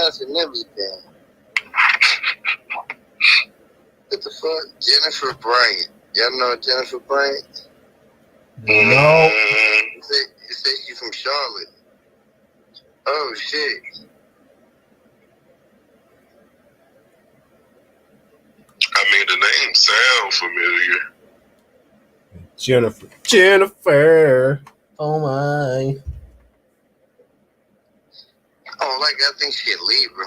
ass and everything. What the fuck? Jennifer Bryant. Y'all know Jennifer Bryant? No. You say she's from Charlotte. Oh, shit. I mean, the name sounds familiar. Jennifer. Oh, my. Oh, like, I think she's a Libra.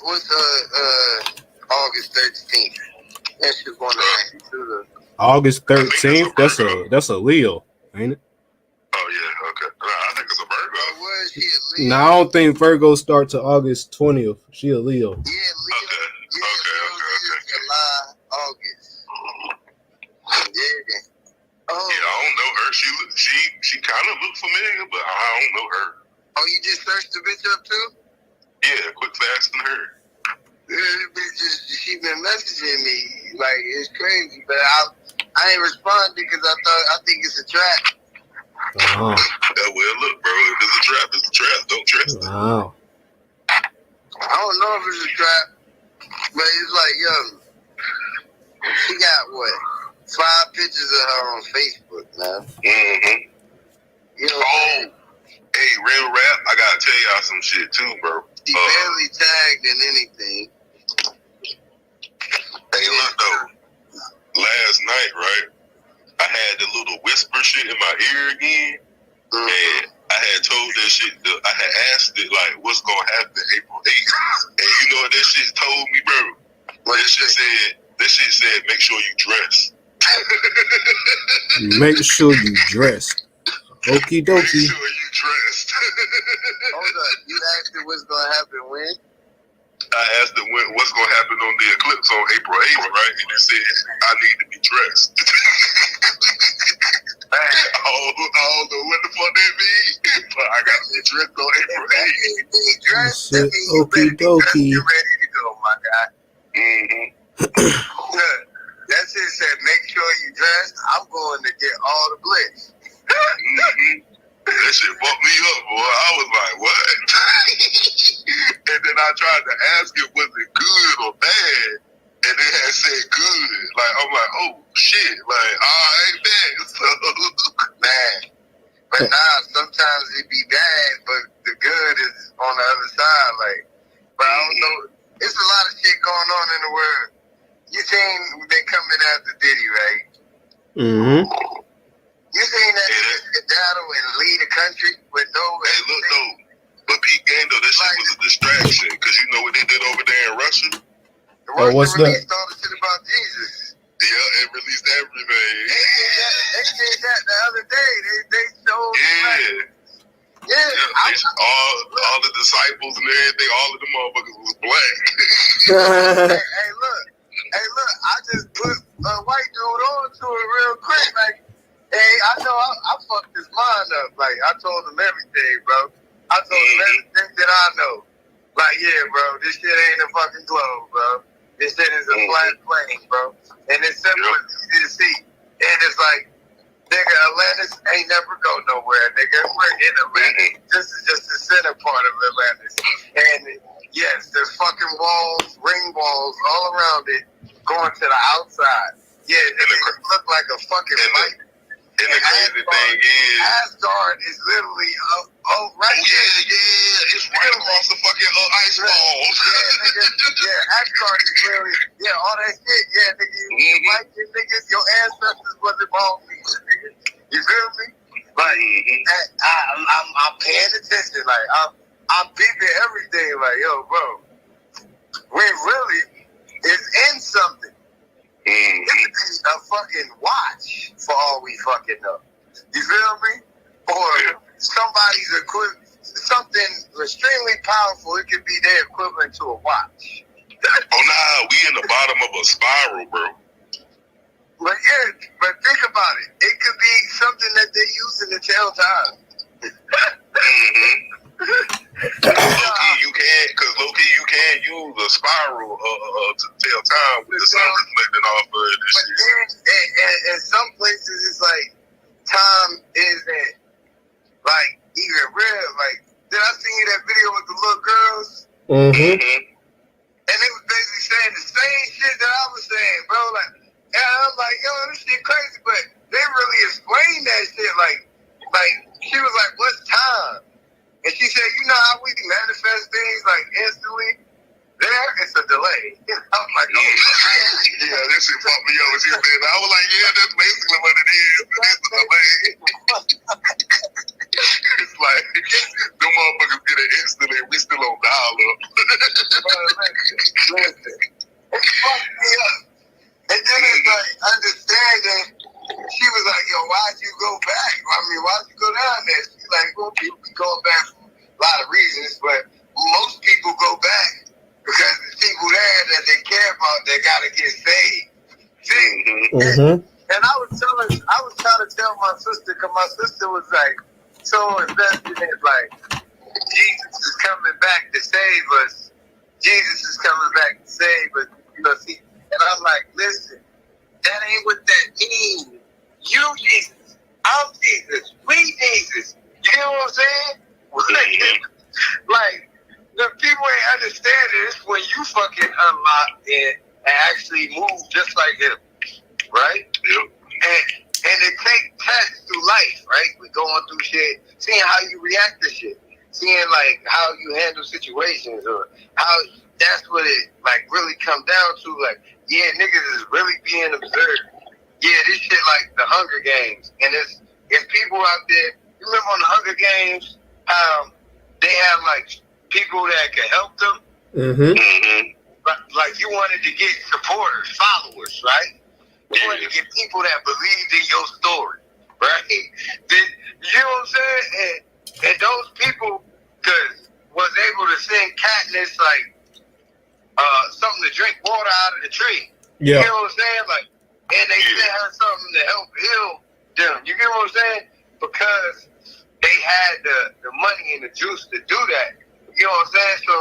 What's August 13th? That shit going to ask you to the August 13th? That's a Leo, ain't it? Oh, yeah, okay. I think it's a Virgo. Was she a Leo? No, I don't think Virgo starts to August 20th. She a Leo. Yeah, Leo. Okay. July, August. Yeah. Oh. Yeah, I don't know her. She kind of look familiar, but I don't know her. Oh, you just searched the bitch up too? Yeah, quick, fast, and her. She been messaging me like it's crazy, but I ain't responding because I think it's a trap. Wow. Well, look, bro, if it's a trap, it's a trap. Don't trust it. Wow. I don't know if it's a trap, but it's like, yo, she got what? 5 pictures of her on Facebook, man. Mm-hmm. You know, Hey, real rap, I gotta tell y'all some shit too, bro. She barely tagged in anything. Hey, look though, last night, right, I had the little whisper shit in my ear again, and I had told that shit, I had asked it, like, what's gonna happen April 8th, and you know what that shit told me, bro? That shit said, make sure you dress. Make sure you dress. Okie dokie. Make sure you dressed. Hold up, you asked it what's gonna happen when? I asked it what's gonna happen on the eclipse on April 8th, right? And it said I need to be dressed. I don't know what the fuck that means, but I got to be dressed on April 8th. Be dressed, that means you better be dressed, you're ready to go, my guy. Look, that shit said make sure you dressed. I'm going to get all the bliss. That shit fucked me up, boy. I was like, what? And then I tried to ask it, was it good or bad? And it had said good. Like, I'm like, oh, shit. Like, I ain't bad. So, man. But nah, sometimes it be bad, but the good is on the other side. Like, but I don't know. It's a lot of shit going on in the world. You seen they coming after Diddy, right? Mm-hmm. You seen that shit battle and lead a country with no... Hey, look, though. But Pete Gang, though, that shit was a distraction. Because you know what they did over there in Russia? Oh, what's that? Released all the shit about Jesus. Yeah, it released everything. They did that the other day. They showed... All the disciples and everything, all of the motherfuckers was black. Hey, look. I just put a white dude on to it real quick. Like, hey, I know I fucked his mind up. Like, I told him everything, bro. I told him everything that I know. Like, yeah, bro, this shit ain't a fucking globe, bro. This shit is a flat plane, bro. And it's simple as easy to see. And it's like, nigga, Atlantis ain't never go nowhere, nigga. We're in Atlantis. This is just the center part of Atlantis. And yes, there's fucking walls, ring walls all around it, going to the outside. Yeah, it look like a fucking fight. And the crazy thing is, Asgard is literally right there. Yeah, it's right across the fucking ice walls. Yeah, nigga. Yeah, Asgard is literally, all that shit. Yeah, nigga, you like it, niggas, your ancestors was involved in it, nigga. You feel me? Like, I'm paying attention. Like, I'm peeping everything. Like, yo, bro, we really is in something. It could be a fucking watch for all we fucking know. You feel me? Or somebody's something extremely powerful. It could be their equivalent to a watch. Oh nah, we in the bottom of a spiral, bro. But think about it. It could be something that they're using to tell time. Low-key, you can use a spiral to tell time with the sun reflecting off of it. But in some places, it's like time isn't Mm-hmm. And they was basically saying the same shit that I was saying, bro. Like, and I'm like, yo, this shit crazy, but they really explained that shit. Like she was like, what's time? And she said, you know how we manifest things like instantly? There, it's a delay. I'm like, oh, yeah, that shit fucked me up when she said that. I was like, yeah, that's basically what it is. It's a delay. It's like, them motherfuckers get it instantly, we still on dial-up. listen, it fucked me up. And then it's like, understanding, she was like, yo, why'd you go back? I mean, why'd you go down there? She's like, well, people be going back for a lot of reasons, but most people go back because the people there that they care about, they gotta get saved. See? Mm-hmm. And I was trying to tell my sister, because my sister was like, so invested in like, Jesus is coming back to save us. Jesus is coming back to save us. You know, see, and I'm like, listen, that ain't what that means. You Jesus, I'm Jesus, we Jesus. You know what I'm saying? Like, the people ain't understanding this when you fucking unlock it and actually move just like him, right? Yep. And it takes tests through life, right? We going through shit, seeing how you react to shit, seeing like how you handle situations, or how that's what it like really come down to. Like, yeah, niggas is really being observed. Yeah, this shit like the Hunger Games, and it's people out there. You remember on the Hunger Games how they have like people that can help them. Mm-hmm. Like you wanted to get supporters, followers, right? You wanted to get people that believed in your story, right? You know what I'm saying? And those people was able to send Katniss like something to drink water out of the tree. Yeah. You know what I'm saying? Like, and they sent her something to help heal them. You get what I'm saying? Because they had the money and the juice to do that. You know what I'm saying? So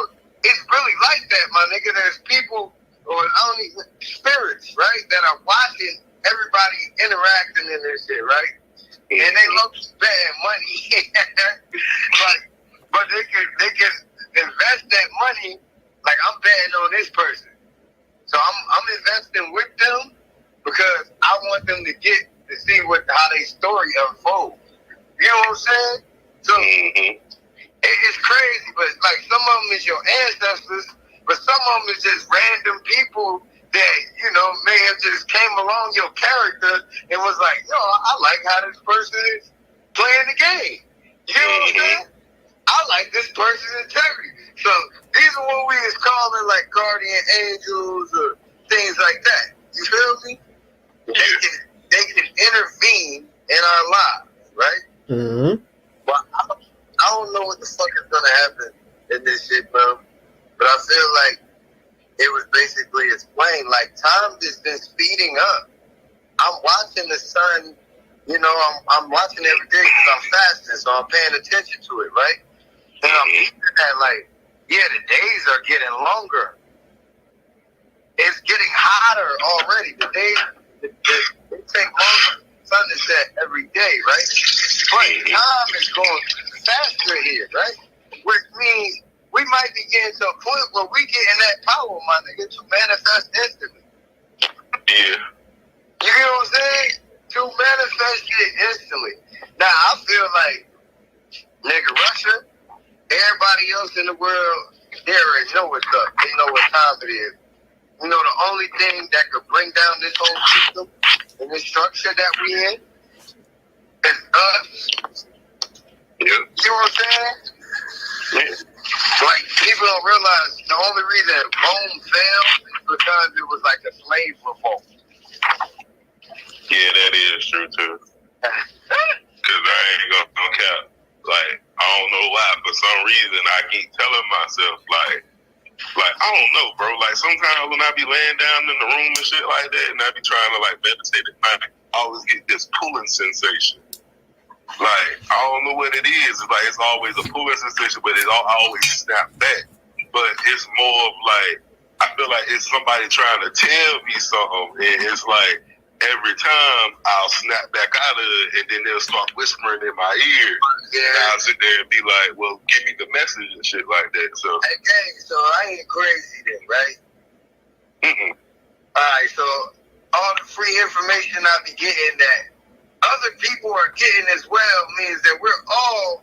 it's really like that, my nigga. There's people, or only spirits, right, that are watching everybody interacting in this shit, right? And they love spending money. but they can invest that money. Like, I'm betting on this person. So I'm investing with them because I want them to get to see how their story unfolds. You know what I'm saying? So it's crazy, but like some of them is your ancestors, but some of them is just random people that, you know, may have just came along your character and was like, yo, I like how this person is playing the game. You know what I'm saying? I like this person's integrity. So these are what we is calling like guardian angels or things like that. You feel me? They can intervene in our lives, right? Mm-hmm. Well, I don't know what the fuck is gonna happen in this shit, bro. But I feel like it was basically explained. Like, time has been speeding up. I'm watching the sun. You know, I'm watching every day because I'm fasting, so I'm paying attention to it, right? And I'm thinking that, like, yeah, the days are getting longer. It's getting hotter already. The days it take longer. Sun is set every day, right? But time is going faster here, right? Which means we might be getting to a point where we getting that power, my nigga, to manifest instantly. Yeah. You get what I'm saying? To manifest it instantly. Now, I feel like, nigga, Russia, everybody else in the world, they already know what's up. They know what time it is. You know, the only thing that could bring down this whole system and this structure that we in is us. Yeah. You know what I'm saying? Yeah. Like, people don't realize the only reason Rome fell is because it was like a slave revolt. Yeah, that is true too. Cause I ain't gonna cap. Like, I don't know why. For some reason, I keep telling myself, like I don't know, bro. Like, sometimes when I be laying down in the room and shit like that, and I be trying to like meditate at night, I always get this pulling sensation. Like, I don't know what it is. It's like it's always a pulling sensation, but I always snap back. But it's more of like, I feel like it's somebody trying to tell me something, and it's like every time I'll snap back out of it, and then they'll start whispering in my ear. Yeah. And I'll sit there and be like, well, give me the message and shit like that. So, Hey, gang, so I ain't crazy then, right? mm-mm. Alright, so all the free information I be getting that other people are getting as well means that we're all,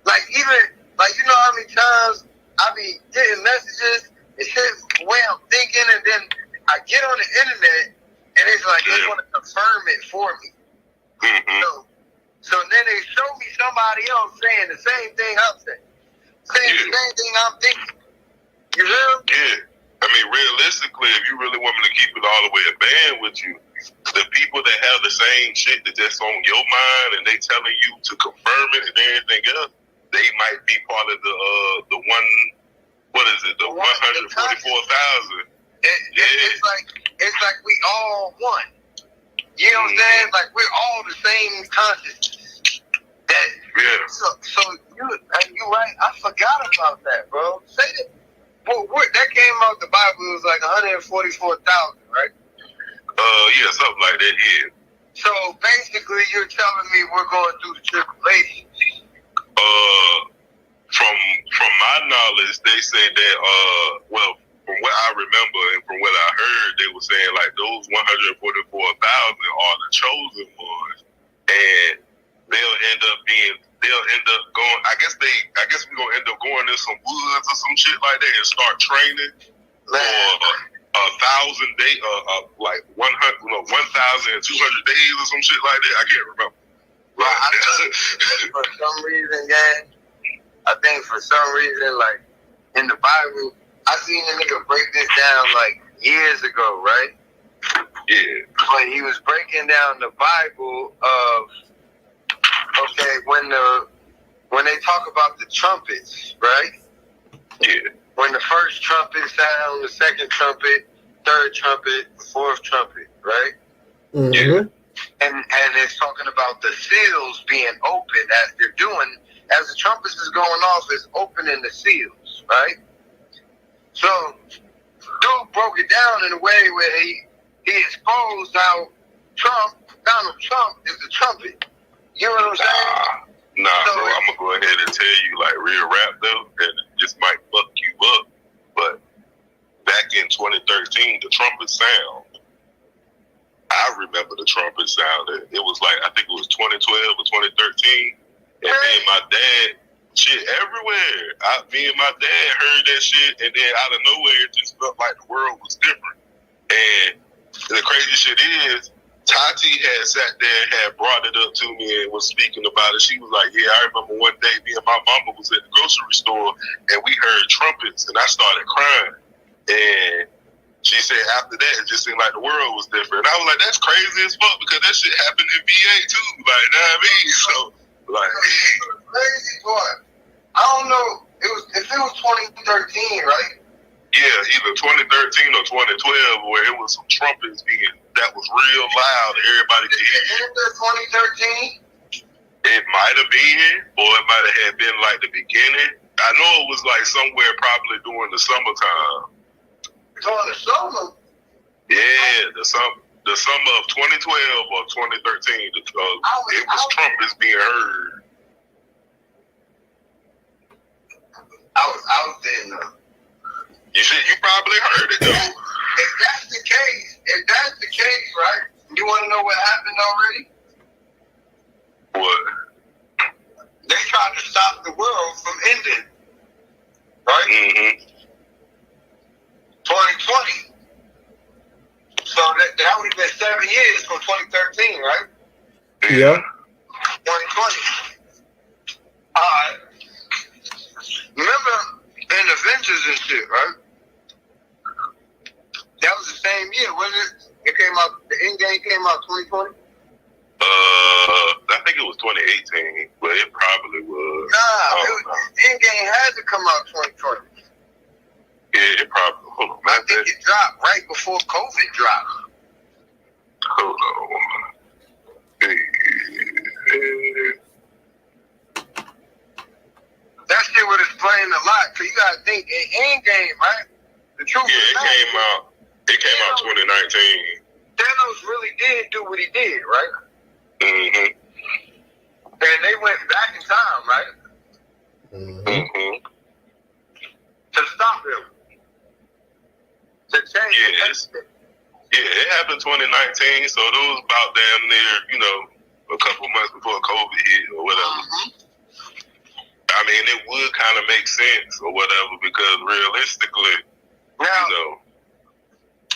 like, even, like, you know how many times I be getting messages and shit the way I'm thinking, and then I get on the internet and it's like they want to confirm it for me. Mm-hmm. So then they show me somebody else saying the same thing I'm saying. Saying the same thing I'm thinking. You know? Yeah. I mean, realistically, if you really want me to keep it all the way a band with you, the people that have the same shit that's on your mind and they telling you to confirm it and everything else, they might be part of the one, what is it, the 144,000. It's like we all one. You know what I'm saying? Like we're all the same consciousness. So you right? I forgot about that, bro. Say that. Well, that came out the Bible. It was like 144,000, right? Yeah, something like that. Yeah. So basically, you're telling me we're going through the tribulation. From my knowledge, they say that well, from what I remember and from what I heard, they were saying like those 144,000 are the chosen ones, and they'll end up going. I guess we're gonna end up going in some woods or some shit like that and start training for 1,000 days, like 100, 1,200 days or some shit like that. I can't remember. For some reason, gang, I think for some reason, like in the Bible, I seen a nigga break this down like years ago, right? Yeah. But he was breaking down the Bible of, okay, when they talk about the trumpets, right? Yeah. When the first trumpet sound, the second trumpet, third trumpet, fourth trumpet, right? Mm-hmm. Yeah. And it's talking about the seals being open as they're doing, as the trumpets is going off, it's opening the seals, right? So, dude broke it down in a way where he exposed how Donald Trump is the trumpet. You know what I'm saying? Nah, so, bro, I'm gonna go ahead and tell you, like, real rap though, and this might fuck you up, but back in 2013, the trumpet sound, I remember the trumpet sound. It was like, I think it was 2012 or 2013, and me and my dad, shit everywhere. Me and my dad heard that shit, and then out of nowhere, it just felt like the world was different. And the crazy shit is, Tati had sat there and had brought it up to me and was speaking about it. She was like, yeah, I remember one day me and my mama was at the grocery store and we heard trumpets and I started crying. And she said after that, it just seemed like the world was different. And I was like, that's crazy as fuck because that shit happened in VA too. Like, you know what I mean? So, like. Crazy part. I don't know. If it was 2013, right? Yeah, either 2013 or 2012 where it was some trumpets that was real loud. Everybody could hear it. 2013? It might have been, or it might have been like the beginning. I know it was like somewhere probably during the summertime. During the summer? Yeah, the summer of 2012 or 2013. It was trumpets being heard. I was there. You probably heard it though. If that's the case, right? You want to know what happened already? What? They tried to stop the world from ending, right? Mm-hmm. 2020. So that would have been 7 years from 2013, right? Yeah. 2020. Alright. Remember in Avengers and shit, right? That was the same year, wasn't it? It came out, the Endgame came out 2020? I think it was 2018, but it probably was. Endgame had to come out 2020. Yeah, it probably. Hold on, I think it dropped right before COVID dropped. Hold on. That shit would explain a lot. So you gotta think, Endgame, right? The truth. Yeah, it came out 2019. Thanos really did do what he did, right? Mm-hmm. And they went back in time, right? Mm-hmm. to stop him, to change Yes. Yeah, it happened 2019, so it was about damn near, a couple months before COVID hit or whatever. I mean, it would kind of make sense or whatever because realistically, Now,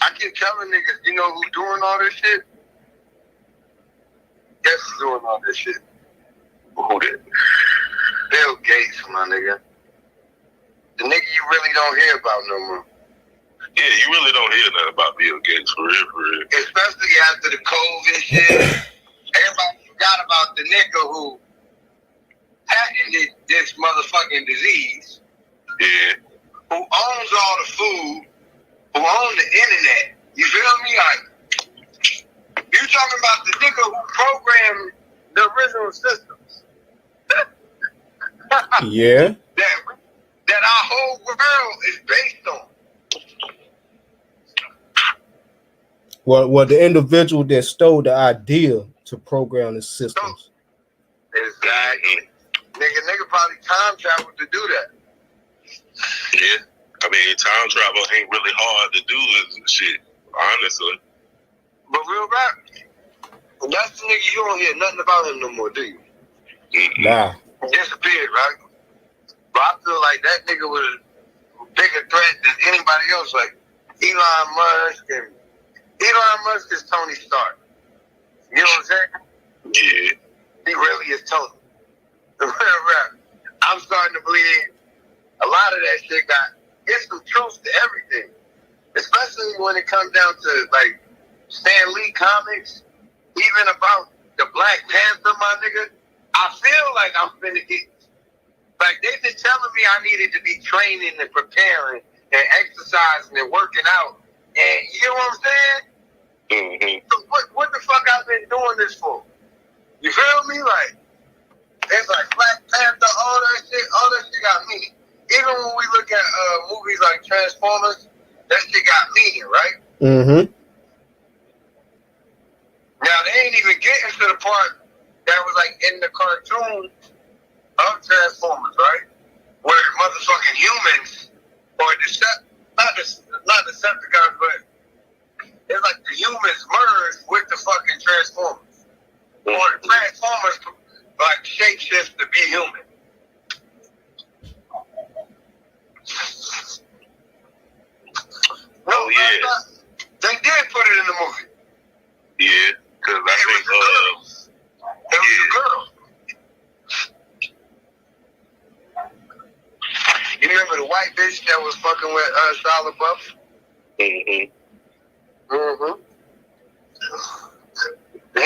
I keep telling niggas, you know who's doing all this shit? Guess who's doing all this shit? Who that? Bill Gates, my nigga. The nigga you really don't hear about no more. Yeah, you really don't hear nothing about Bill Gates for real, for real. Especially after the COVID shit. Everybody forgot about the nigga who patented this motherfucking disease. Yeah. Who owns all the food, who owns the internet. You feel me? Like, you talking about the nigga who programmed the original systems. Yeah. That our whole world is based on. Well, the individual that stole the idea to program the systems. Exactly. Nigga probably time traveled to do that. Yeah. I mean, time travel ain't really hard to do and shit, honestly. But real rap, that's the nigga you don't hear nothing about him no more, do you? Nah. He disappeared, right? But I feel like that nigga was a bigger threat than anybody else. Like Elon Musk, and Elon Musk is Tony Stark. You know what I'm saying? Yeah. He really is Tony. The real rap. I'm starting to believe a lot of that shit it's some truth to everything. Especially when it comes down to like Stan Lee comics, even about the Black Panther, my nigga. I feel like I'm finna get, like they've been telling me I needed to be training and preparing and exercising and working out. And you know what I'm saying? Mm-hmm. So what the fuck I've been doing this for? You feel me? Like, it's like Black Panther, all that shit got meaning. Even when we look at movies like Transformers, that shit got meaning, right? Mm-hmm. Now, they ain't even getting to the part that was like in the cartoon of Transformers, right? Where motherfucking humans, or not Decepticons, but it's like the humans merge with the fucking Transformers. Or the Transformers like shapeshift to be human. No, yeah. They did put it in the movie. Yeah, because I think, it was a girl. You remember the white bitch that was fucking with Shia LaBeouf? Mm-hmm. They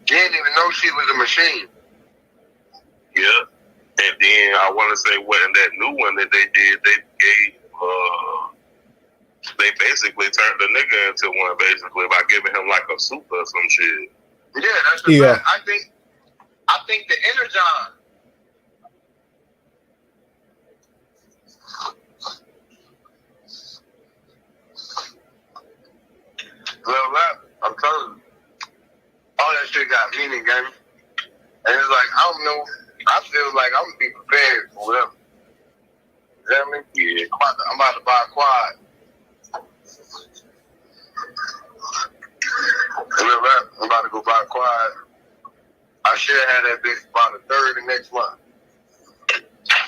didn't even know she was a machine. Yeah. And then I want to say, what in that new one that they did, they gave, they basically turned the nigga into one, basically, by giving him like a suit or some shit. Yeah, that's the fact. I think the Energon. Well, rap, I'm telling you, all that shit got meaning, gang. And it's like, I don't know, I feel like I'm gonna be prepared for whatever. You know what I mean? Yeah. I'm about to buy a quad. I'm about to go buy a quad. I should have that bitch by the 3rd of next month.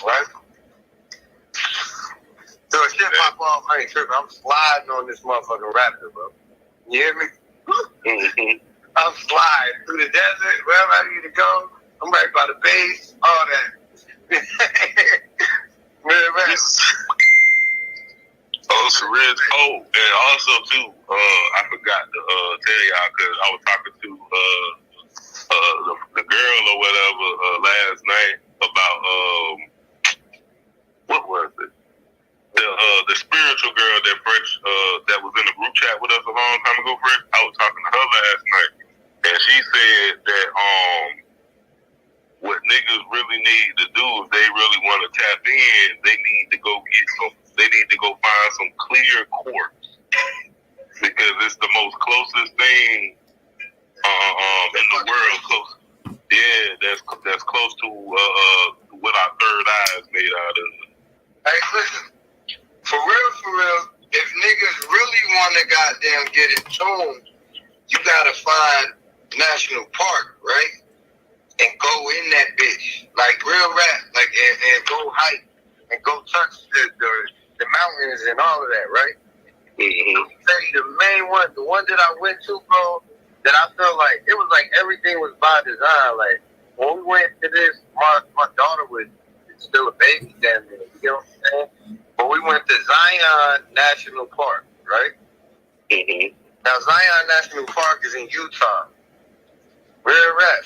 Right? So if shit pop off, I ain't tripping. I'm sliding on this motherfucking Raptor, bro. You hear me? Mm-hmm. I'm sliding through the desert, wherever I need to go. I'm right by the base, all that. Oh, it's real. Oh, and also too, I forgot to tell y'all because I was talking to the girl or whatever last night about what was it? The spiritual girl that was in the group chat with us a long time ago, Fresh. I was talking to her last night, and she said that what niggas really need to do if they really want to tap in, they need to go find some clear quartz because it's the most closest thing in the world. Yeah, that's close to what our third goddamn get it tuned, you gotta find National Park, right? And go in that bitch, like real rap, like and go hike and go touch the mountains and all of that, right? Mm-hmm. I'll tell you the main one, the one that I went to, bro, that I felt like it was like everything was by design. Like when we went to this, my daughter was still a baby down there. You know what I'm saying? But we went to Zion National Park, right? Mm-hmm. Now Zion National Park is in Utah. Real rap.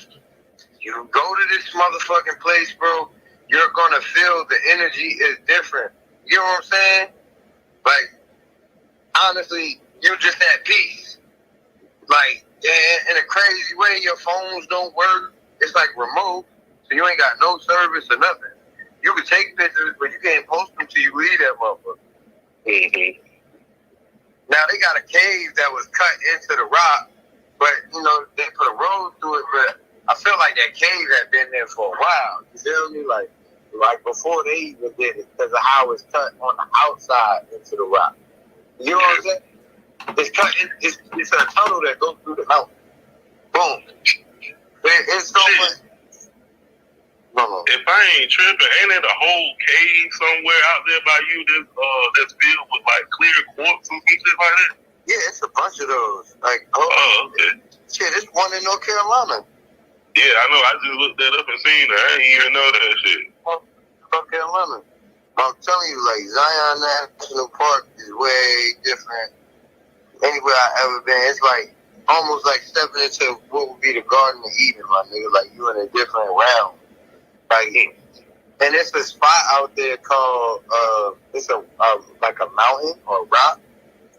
You go to this motherfucking place, bro, you're gonna feel the energy is different. You know what I'm saying? Like, honestly, you're just at peace. Like, in a crazy way, your phones don't work. It's like remote, so you ain't got no service or nothing. You can take pictures, but you can't post them till you leave that motherfucker. Mm-hmm. Now, they got a cave that was cut into the rock, but, you know, they put a road through it, but I feel like that cave had been there for a while. You feel me? Like before they even did it, because of how it's cut on the outside into the rock. You know what I'm saying? It's cut. It's a tunnel that goes through the mountain. Boom. It's so much. No. If I ain't tripping, ain't it a whole cave somewhere out there by you that's filled with like clear quartz and some shit like that? Yeah, it's a bunch of those. Like, okay. Shit, it's one in North Carolina. Yeah, I know. I just looked that up and seen it. I didn't even know that shit. North Carolina. I'm telling you, like, Zion National Park is way different anywhere I ever been. It's like almost like stepping into what would be the Garden of Eden, my nigga. Like, you in a different realm. Like, and it's a spot out there called it's like a mountain or rock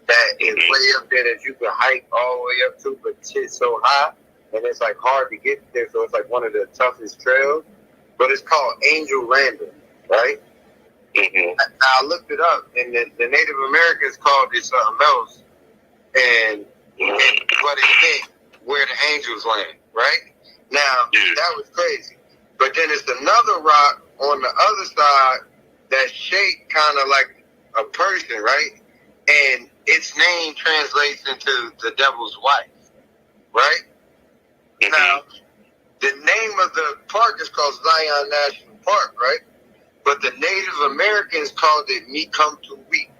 that is way up there that you can hike all the way up to, but shit's so high. And it's like hard to get there, so it's like one of the toughest trails. But it's called Angel Landing, right? Mm-hmm. I looked it up, and the Native Americans called it something else, and but it meant where the angels land, right? Now that was crazy. But then it's another rock on the other side that's shaped kind of like a person, right? And its name translates into the devil's wife, right? Mm-hmm. Now, the name of the park is called Zion National Park, right? But the Native Americans called it Mekumtuweap.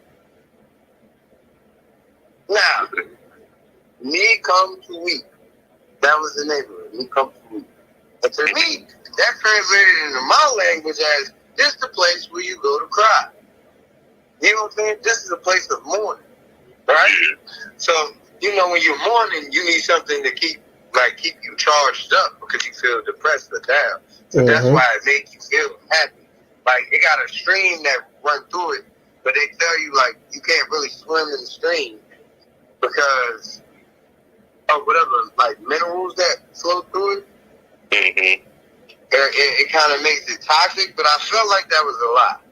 Now, Mekumtuweap, that was the name of it, Mekumtuweap. And to me, that translated into my language as, this is the place where you go to cry. You know what I'm saying? This is a place of mourning, right? So, you know, when you're mourning, you need something to keep you charged up because you feel depressed or down. So that's why it makes you feel happy. Like, it got a stream that run through it, but they tell you, like, you can't really swim in the stream because of whatever, like, minerals that flow through it. Mm-hmm. It kind of makes it toxic, but I felt like that was a lot.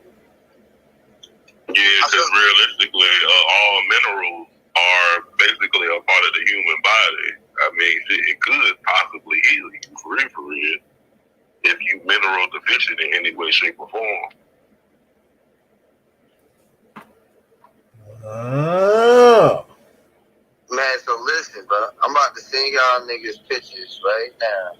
Yeah, because realistically, all minerals are basically a part of the human body. I mean, it could possibly heal you for real, if you mineral deficient in any way, shape, or form. Oh. Man, so listen, bro. I'm about to send y'all niggas pictures right now.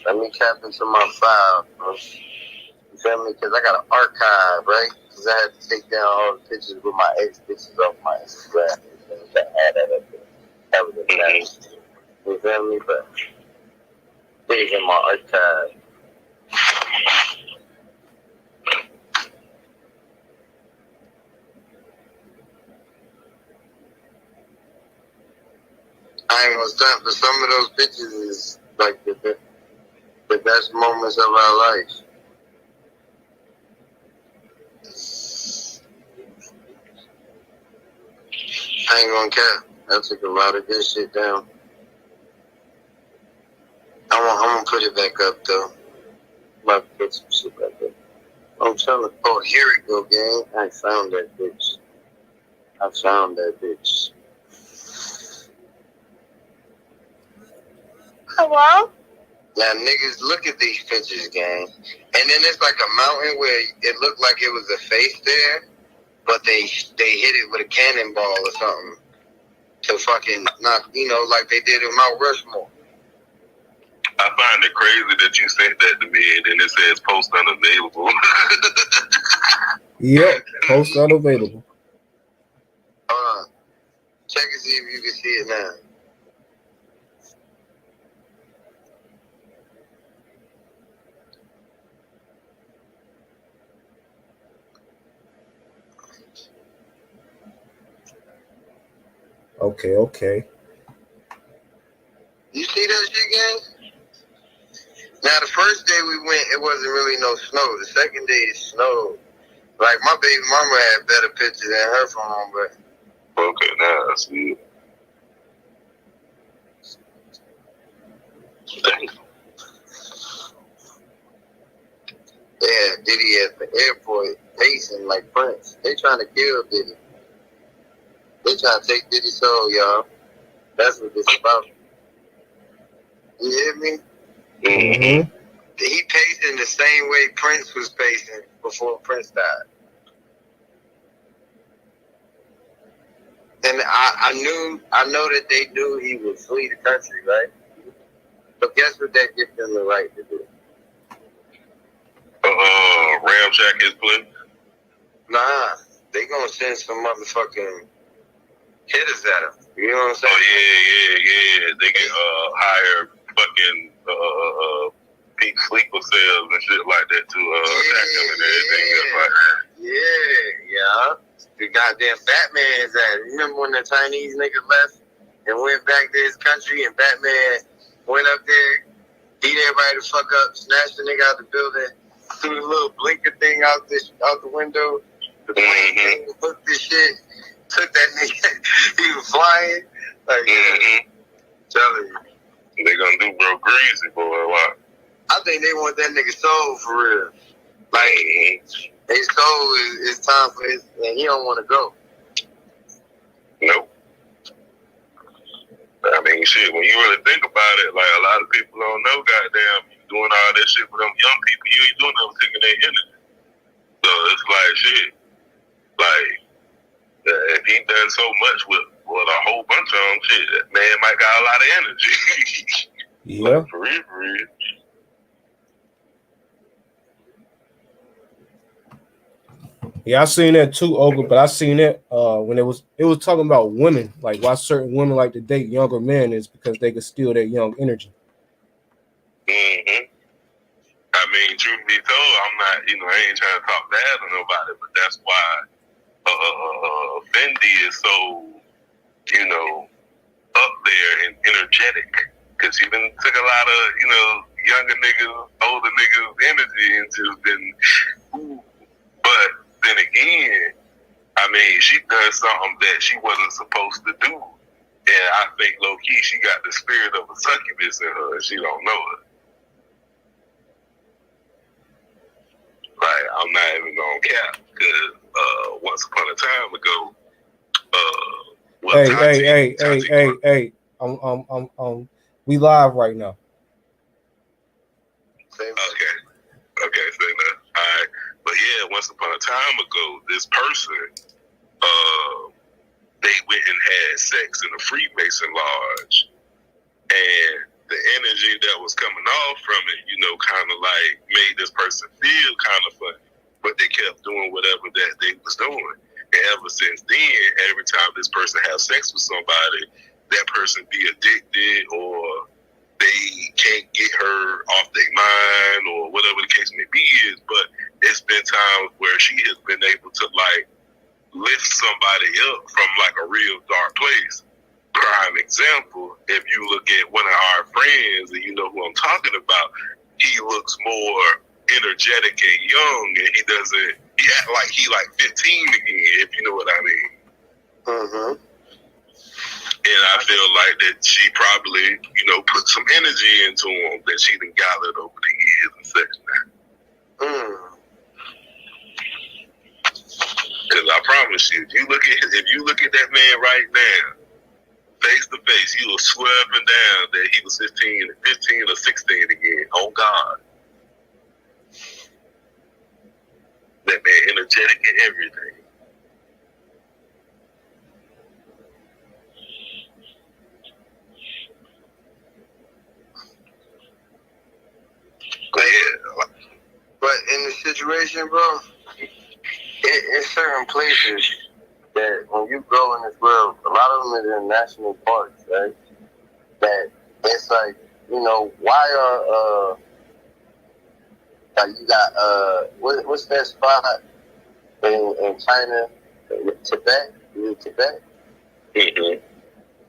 Let me tap into my file, bro. You feel me? Because I got an archive, right? Because I had to take down all the pictures with my ex pictures off my Instagram. I had that up there. That was a nice. You feel me? But it's in my archive. I ain't gonna stop, but some of those pictures is like the best moments of our life. I ain't gonna cap. I took a lot of good shit down. I'm gonna put it back up though. I'm about to put some shit back up. I'm telling. Oh, here we go, gang. I found that bitch. Hello? Now, niggas, look at these pictures, gang. And then it's like a mountain where it looked like it was a face there, but they hit it with a cannonball or something. to fucking not, like they did in Mount Rushmore. I find it crazy that you sent that to me and it says post unavailable. Yep, post unavailable. Hold on. Check and see if you can see it now. Okay. You see that shit, gang? Now, the first day we went, it wasn't really no snow. The second day, it snowed. Like, my baby mama had better pictures than her phone, but... Okay, now I see it. Dang. Yeah, Diddy at the airport pacing like Prince. They trying to kill Diddy. They trying to take Diddy's soul, y'all. That's what this about. You hear me? Mm-hmm. He pacing the same way Prince was pacing before Prince died. And I know that they knew he would flee the country, right? So guess what that gives them the right to do? Ramjack his place. Nah, they gonna send some motherfucking hitters at him. You know what I'm saying? Oh yeah. They can hire fucking Pete sleeper cells and shit like that to attack him and everything else like that. Yeah. The goddamn Batman's at it. Remember when the Chinese nigga left and went back to his country and Batman went up there, beat everybody the fuck up, snatched the nigga out the building, threw the little blinker thing out the window, the plane thing, hooked this shit, took that nigga, he was flying. Like, telling you. They gonna do bro greasy, boy. What? I think they want that nigga soul for real. Like, his soul is time for his, and he don't want to go. Nope. I mean, shit, when you really think about it, like, a lot of people don't know, goddamn, you doing all that shit with them young people, you ain't doing nothing taking their energy. So it's like, shit, like, if he done so much with a whole bunch of them, shit, that man might got a lot of energy. Yeah. Like, for real. Yeah, I seen that too, Ogre, but I seen that when it was talking about women, like why certain women like to date younger men is because they can steal that young energy. Mm-hmm. I mean, truth be told, I'm not, I ain't trying to talk bad on nobody, but that's why Fendi is so, up there and energetic, because he done took a lot of, younger niggas, older niggas' energy into then, but then again, I mean, she does something that she wasn't supposed to do. And I think low-key, she got the spirit of a succubus in her and she don't know it. Like, I'm not even gonna cap, because once upon a time ago, Hey, we live right now. Okay, say that. All right. But yeah, once upon a time ago, this person, they went and had sex in a Freemason lodge, and the energy that was coming off from it, kind of like made this person feel kind of funny, but they kept doing whatever that they was doing. And ever since then, every time this person has sex with somebody, that person be addicted or they can't get her off their mind or whatever the case may be is, but it's been times where she has been able to like lift somebody up from like a real dark place. Prime example, if you look at one of our friends and you know who I'm talking about, he looks more energetic and young, and he act like he like 15 again, if you know what I mean. Mm-hmm. And I feel like that she probably, put some energy into him that she done gathered over the years and such that. Because I promise you, if you look at that man right now, face to face, you will swear up and down that he was 15 or 16 again. Oh God. That man energetic and everything. But in the situation, bro, it's certain places that when you go in this world, a lot of them is in national parks, right? That it's like, you know, why are like you got what's that spot in China, Tibet? Is it Tibet? Mm-hmm.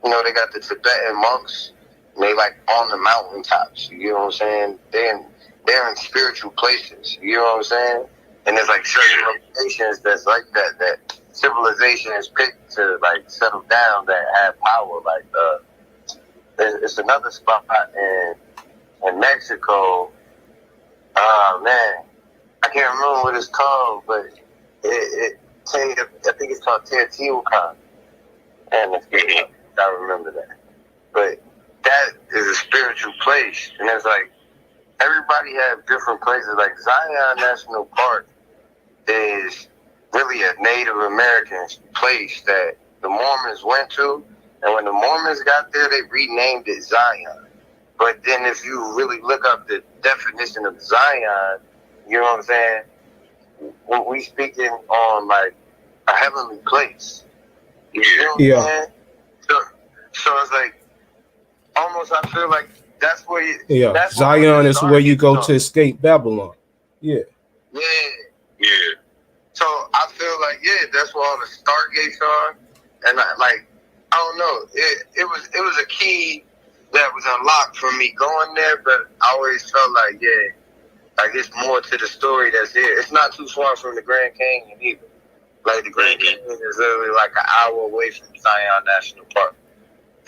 You know, they got the Tibetan monks, and they like on the mountaintops. You know what I'm saying? They're in spiritual places. You know what I'm saying? And there's like certain locations that's like that civilization is picked to like settle down that have power. Like it's another spot in Mexico. Man, I can't remember what it's called, but I think it's called Teotihuacan. And I remember that. But that is a spiritual place, and it's like everybody have different places. Like Zion National Park is really a Native American place that the Mormons went to, and when the Mormons got there, they renamed it Zion. But then if you really look up the definition of Zion, you know what I'm saying? When we speaking on like a heavenly place. You know what I'm saying? So it's like almost I feel like that's where you that's Zion is where you go to escape Babylon. Yeah. So I feel like that's where all the stargates are, and I don't know. It was a key that was unlocked for me going there, but I always felt like like it's more to the story that's here. It's not too far from the Grand Canyon either. Like the Grand Canyon is literally like an hour away from Zion National Park,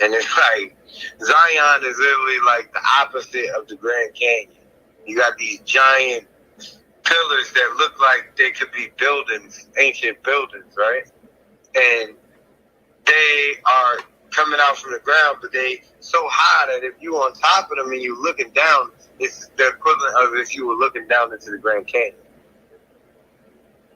and it's like Zion is literally like the opposite of the Grand Canyon. You got these giant pillars that look like they could be buildings, ancient buildings, right? And they are coming out from the ground, but they so high that if you on top of them and you looking down, it's the equivalent of if you were looking down into the Grand Canyon.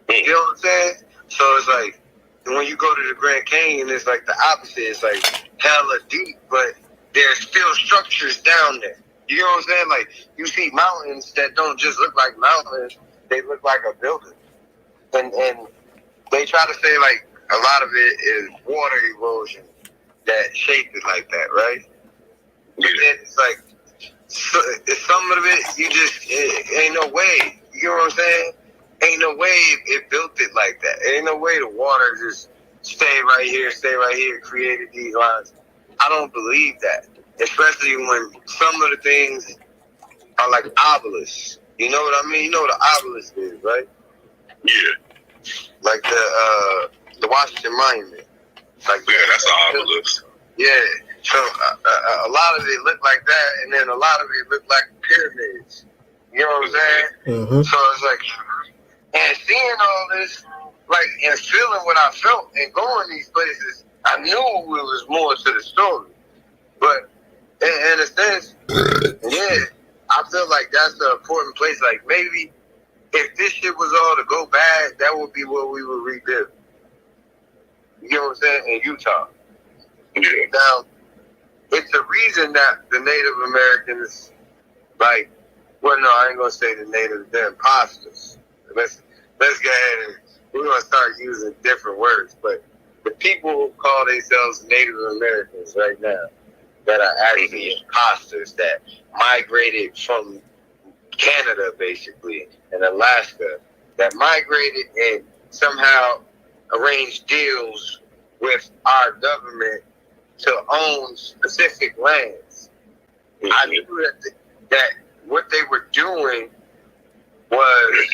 You know what I'm saying? So it's like when you go to the Grand Canyon, it's like the opposite. It's like hella deep, but there's still structures down there. You know what I'm saying? Like you see mountains that don't just look like mountains; they look like a building. And they try to say like a lot of it is water erosion that shaped it like that, right? But then it's like some of it you just ain't no way. You know what I'm saying? Ain't no way it built it like that. Ain't no way the water just stay right here, created these lines. I don't believe that. Especially when some of the things are like obelisks. You know what I mean? You know what an obelisk is, right? Yeah. Like the Washington Monument. Like that's an obelisk. Yeah. So a lot of it looked like that, and then a lot of it looked like pyramids. You know what I'm saying? Mm-hmm. So it's like, and seeing all this, like, and feeling what I felt and going these places, I knew it was more to the story. But in a sense, I feel like that's the important place. Like, maybe if this shit was all to go bad, that would be what we would rebuild. You know what I'm saying? In Utah. Yeah. Now, it's the reason that the Native Americans, like, well, no, I ain't gonna say the Native, they're imposters. Let's go ahead and we're gonna start using different words. But the people who call themselves Native Americans right now, that are actually imposters that migrated from Canada, basically, and Alaska, that migrated and somehow arranged deals with our government to own specific lands. I knew that what they were doing was,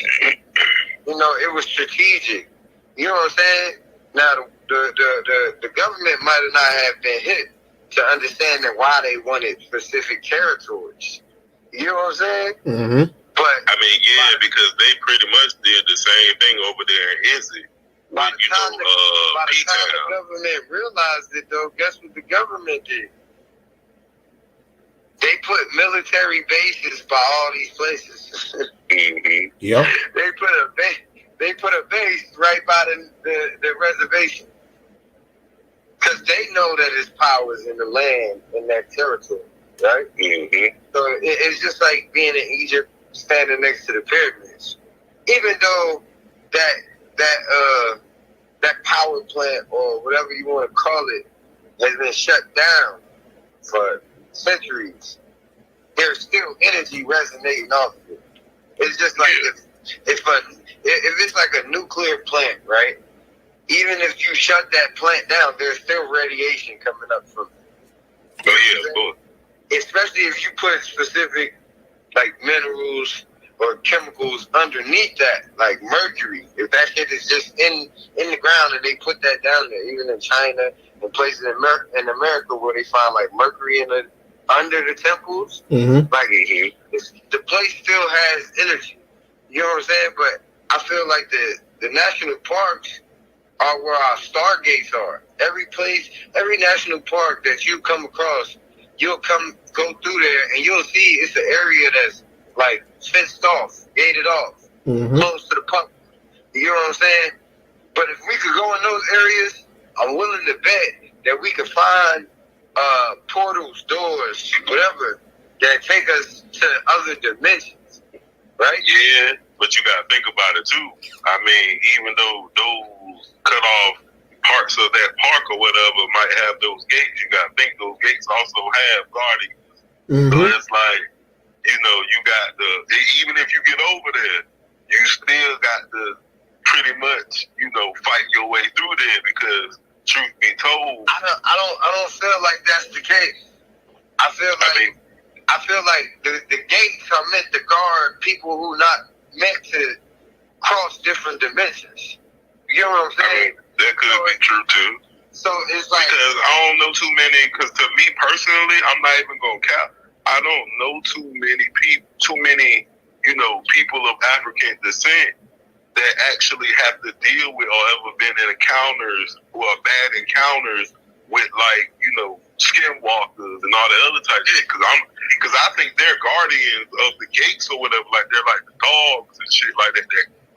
you know, it was strategic. You know what I'm saying? Now, the government might not have been hit to understand that why they wanted specific territories. You know what I'm saying? Mm-hmm. But I mean, because they pretty much did the same thing over there in Izzy. By the time the government realized it, though, guess what the government did? They put military bases by all these places. Mm-hmm. Yep. They put a base right by the reservation. Because they know that his power is in the land, in that territory, right? Mm-hmm. So it's just like being in Egypt standing next to the pyramids. Even though that power plant or whatever you want to call it has been shut down for centuries, there's still energy resonating off of it. It's just like if it's like a nuclear plant, right? Even if you shut that plant down, there's still radiation coming up from it. Oh yeah, of course. Especially if you put specific like minerals or chemicals underneath that, like mercury. If that shit is just in the ground and they put that down there, even in China and places in America where they find like mercury under the temples, like the place still has energy. You know what I'm saying? But I feel like the national parks are where our stargates are. Every national park that you come across, you'll go through there and you'll see it's an area that's like fenced off, gated off, close to the public. You know what I'm saying? But if we could go in those areas, I'm willing to bet that we could find portals, doors, whatever, that take us to other dimensions, right? Yeah, but you gotta think about it too. I mean, even though those cut off parts of that park or whatever might have those gates, you gotta think those gates also have guardians. So it's like, you know, you got even if you get over there, you still got to pretty much, you know, fight your way through there because truth be told, I don't feel like that's the case. I feel like the gates are meant to guard people who not meant to cross different dimensions. You know what I'm saying? I mean, that could be true too. So it's like, because I don't know too many. Because to me personally, I'm not even gonna cap. I don't know too many, you know, people of African descent that actually have to deal with or ever been in encounters or bad encounters with, like, you know, skinwalkers and all that other type of shit. Because I think they're guardians of the gates or whatever. Like, they're like the dogs and shit like that.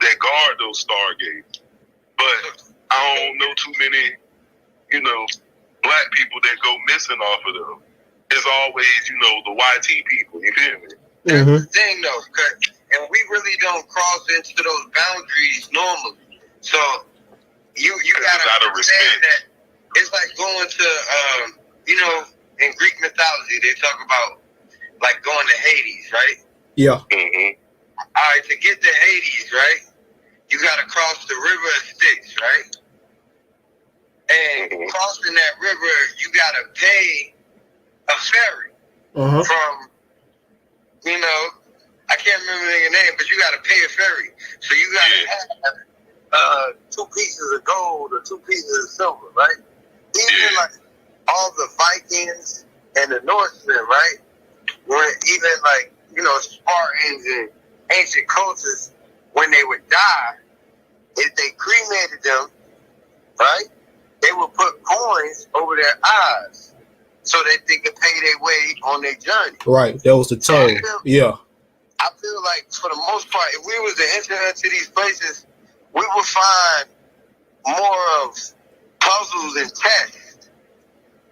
That guard those stargates. But I don't know too many, you know, black people that go missing off of them. It's always, you know, the YT people. You feel me? That's the thing, though, and we really don't cross into those boundaries normally. So you gotta understand that it's like going to, you know, in Greek mythology they talk about like going to Hades, right? Yeah. All right, to get to Hades, right, you gotta cross the river of Styx, right? And crossing that river, you gotta pay a ferry from, you know, I can't remember the name, but you got to pay a ferry. So you got to have 2 pieces of gold or 2 pieces of silver, right? Even like all the Vikings and the Norsemen, right? When even like, you know, Spartans and ancient cultures, when they would die, if they cremated them, right, they would put coins over their eyes so that they could pay their way on their journey. Right, that was the toll. I feel like for the most part, if we was to enter into these places, we would find more of puzzles and tests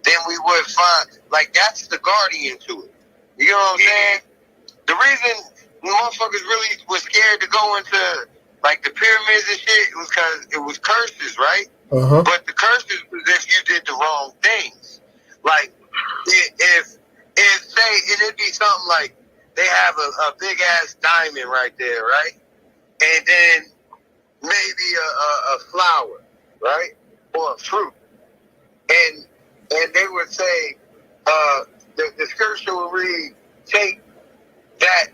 than we would find. Like, that's the guardian to it. You know what I'm saying? The reason motherfuckers really were scared to go into like the pyramids and shit was because it was curses, right? But the curses was if you did the wrong things. Like, if say it'd be something like they have a big ass diamond right there, right? And then maybe a flower, right? Or a fruit. And they would say, the scripture will read, take that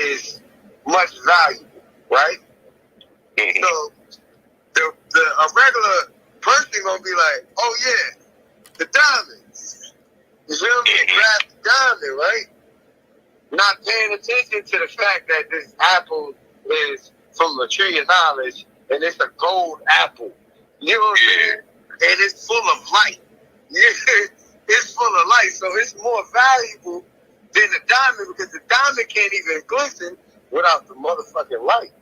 is much valuable, right? So a regular person gonna be like, oh yeah, the diamonds. You feel me? Grab the diamond, right? Not paying attention to the fact that this apple is from a tree of knowledge and it's a gold apple. You know what I'm saying? And it's full of light. It's full of light, so it's more valuable than the diamond because the diamond can't even glisten without the motherfucking light.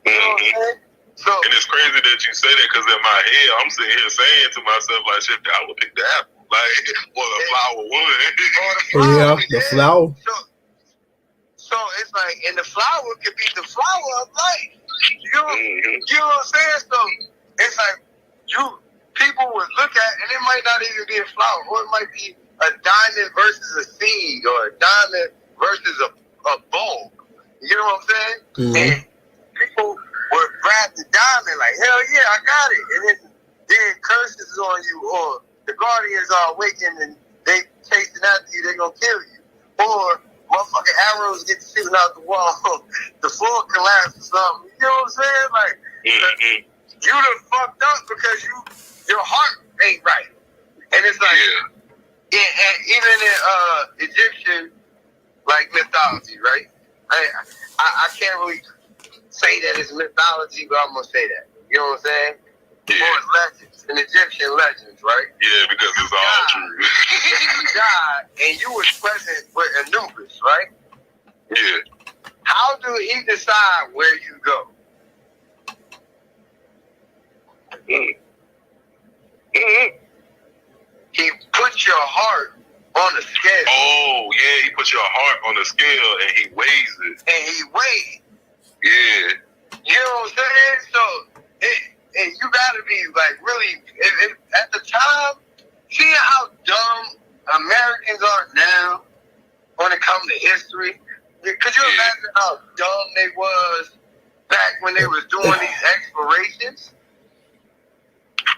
You know what I'm saying? So, and it's crazy that you say that because in my head, I'm sitting here saying to myself, like, shit, I would pick the apple. Like, or the flower would. The flower. So So it's like, and the flower could be the flower of life. You know what I'm saying? So it's like people would look at, and it might not even be a flower, or it might be a diamond versus a seed, or a diamond versus a bulb. You know what I'm saying? And people would grab the diamond like, hell yeah, I got it. And then curses on you, or the guardians are awakened and they chasing after you, they're gonna kill you. Or motherfucking arrows get shooting out the wall, the floor collapses or something. You know what I'm saying? Like, you done fucked up because your heart ain't right. And it's like, and even in Egyptian, like, mythology, right? I can't really say that it's mythology, but I'm gonna say that. You know what I'm saying? Yeah. Or legends, in Egyptian legends, right? Yeah, because it's all true. You died, and you was present with Anubis, right? Yeah. How do he decide where you go? He puts your heart on the scale. Oh, yeah, he puts your heart on the scale and he weighs it. And he weighs. Yeah. You know what I'm saying? So, and you gotta be like really, at the time, seeing how dumb Americans are now when it comes to history. Could you imagine how dumb they was back when they was doing these explorations?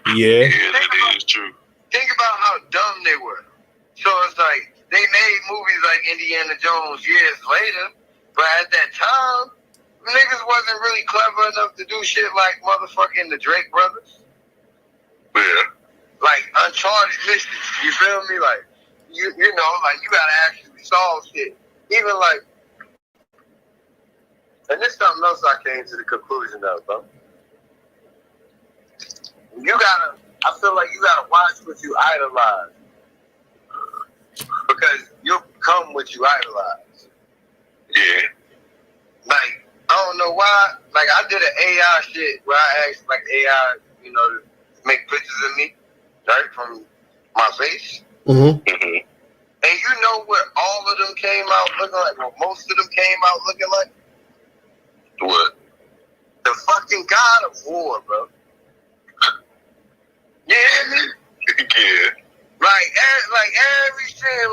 Yeah. Yeah, that is true. Think about how dumb they were. So it's like, they made movies like Indiana Jones years later, but at that time, niggas wasn't really clever enough to do shit like motherfucking the Drake brothers. Yeah. Like Uncharted missions, you feel me? Like, you know, like you gotta actually solve shit. Even like, and this is something else I came to the conclusion of, bro. I feel like you gotta watch what you idolize. Because you'll become what you idolize. Yeah. Like, I don't know why. Like, I did an AI shit where I asked, like, AI, you know, to make pictures of me, right, from my face. Mm-hmm. And you know what all of them came out looking like? Well, most of them came out looking like? What? The fucking God of War, bro. You hear me? Yeah. Like every shit,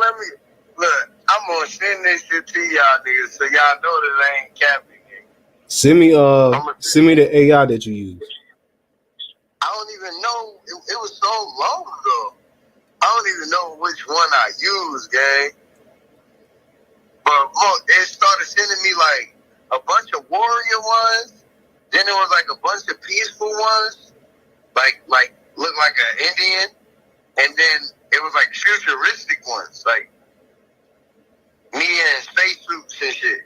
look, I'm gonna send this shit to y'all niggas so y'all know that I ain't capping it. Send me the AI that you use. I don't even know, it was so long ago. I don't even know which one I used, gang. But it started sending me like a bunch of warrior ones. Then there was like a bunch of peaceful ones, like looked like an Indian. And then it was like futuristic ones, like me in spacesuits and shit.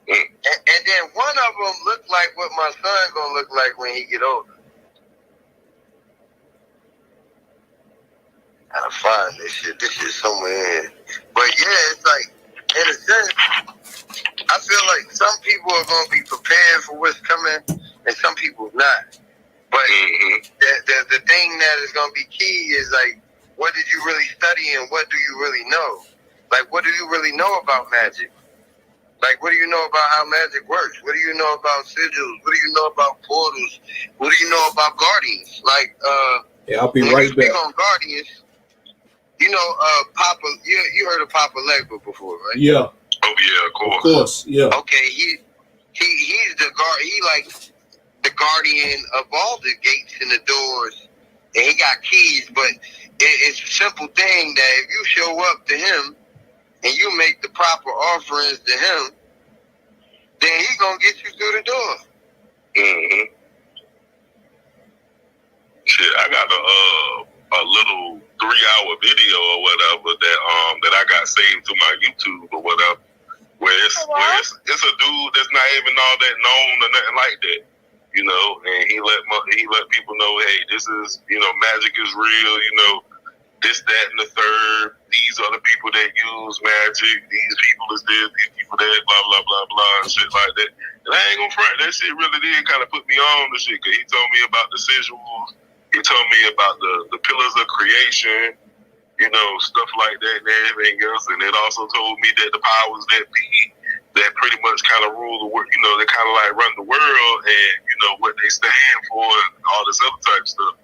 And then one of them looked like what my son gonna look like when he get older. Gotta find this shit. This shit somewhere in. But yeah, it's like, in a sense, I feel like some people are gonna be prepared for what's coming, and some people not. But the thing that is going to be key is, like, what did you really study and what do you really know? Like, what do you really know about magic? Like, what do you know about how magic works? What do you know about sigils? What do you know about portals? What do you know about guardians? Like, yeah, I'll be when right you speak back. on guardians, you know, Papa, you heard of Papa Legba before, right? Yeah. Oh, yeah, of course. Of course, yeah. Okay, he's the guard. He like the guardian of all the gates and the doors, and he got keys. But it's a simple thing that if you show up to him and you make the proper offerings to him, then he's gonna get you through the door. Shit, I got a little 3-hour video or whatever that I got saved to my YouTube or whatever. Where it's a dude that's not even all that known or nothing like that. You know, and he let people know, hey, this is, you know, magic is real, you know, this, that, and the third. These are the people that use magic. These people is this, these people that, blah, blah, blah, blah, and shit like that. And I ain't gonna front, that shit really did kind of put me on the shit, because he told me about the sigils. He told me about the pillars of creation. stuff like that and everything else. And it also told me that the powers that be that pretty much kind of rule the world, they kind of like run the world and, what they stand for and all this other type of stuff.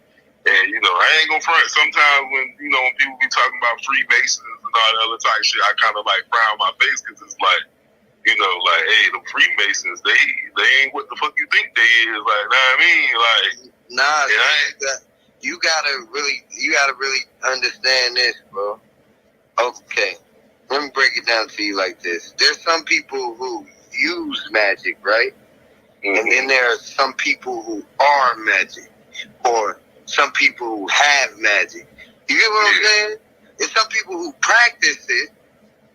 And, I ain't gonna front. Sometimes when people be talking about Freemasons and all that other type shit, I kind of like frown my face because it's like, hey, the Freemasons, they ain't what the fuck you think they is. Like, know what I mean? Like, nah, you gotta really understand this, bro. Okay, let me break it down to you like this. There's some people who use magic, right? Mm-hmm. And then there are some people who are magic, or some people who have magic. You get what I'm saying? There's some people who practice it,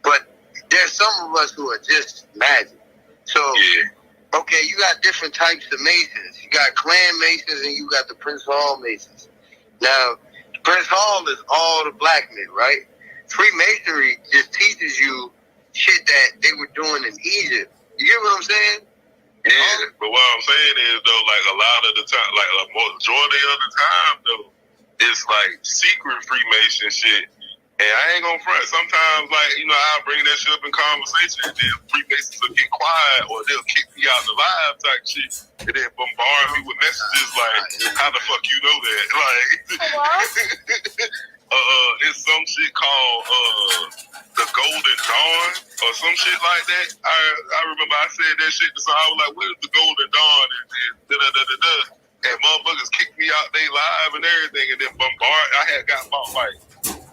but there's some of us who are just magic. So, okay, you got different types of Masons. You got Clan Masons and you got the Prince Hall Masons. Now, Prince Hall is all the black men, right? Freemasonry just teaches you shit that they were doing in Egypt. You get what I'm saying? Yeah, but what I'm saying is, though, like, a lot of the time, like, a majority of the time, though, it's, like, secret Freemason shit. And I ain't gonna front. Sometimes, like, I'll bring that shit up in conversation, and then Freemasons will get quiet, or they'll kick me out the live type shit, and then bombard me with messages like, how the fuck you know that? Like, it's some shit called the Golden Dawn, or some shit like that. I remember I said that shit to someone. I was like, what is the Golden Dawn? And da-da-da-da-da. And motherfuckers kicked me out they live and everything, and then bombard. I had got about like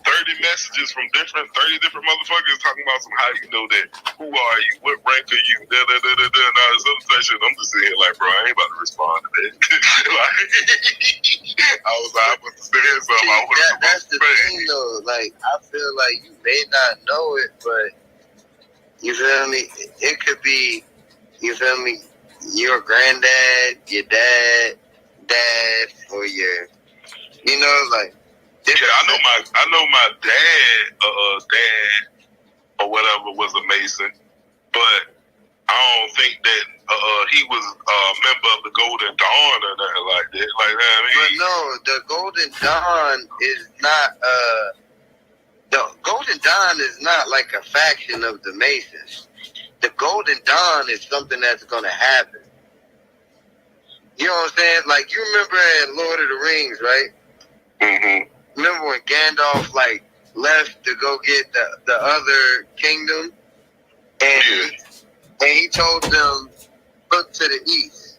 30 messages from 30 different motherfuckers talking about some how you know that, who are you, what rank are you, and all this other type shit. I'm just sitting here like, bro, I ain't about to respond to that. I was supposed to say something. That's the thing though, like, I feel like you may not know it, but you feel me? It could be, you feel me, your granddad, your dad, or your, like. Yeah, I know my dad or whatever was a Mason, but I don't think that he was a member of the Golden Dawn or nothing like that. Like that, I mean. But no, the Golden Dawn is not. The Golden Dawn is not like a faction of the Masons. The Golden Dawn is something that's gonna happen. You know what I'm saying? Like, you remember in Lord of the Rings, right? Mm-hmm. Remember when Gandalf left to go get the other kingdom, and he told them, look to the east.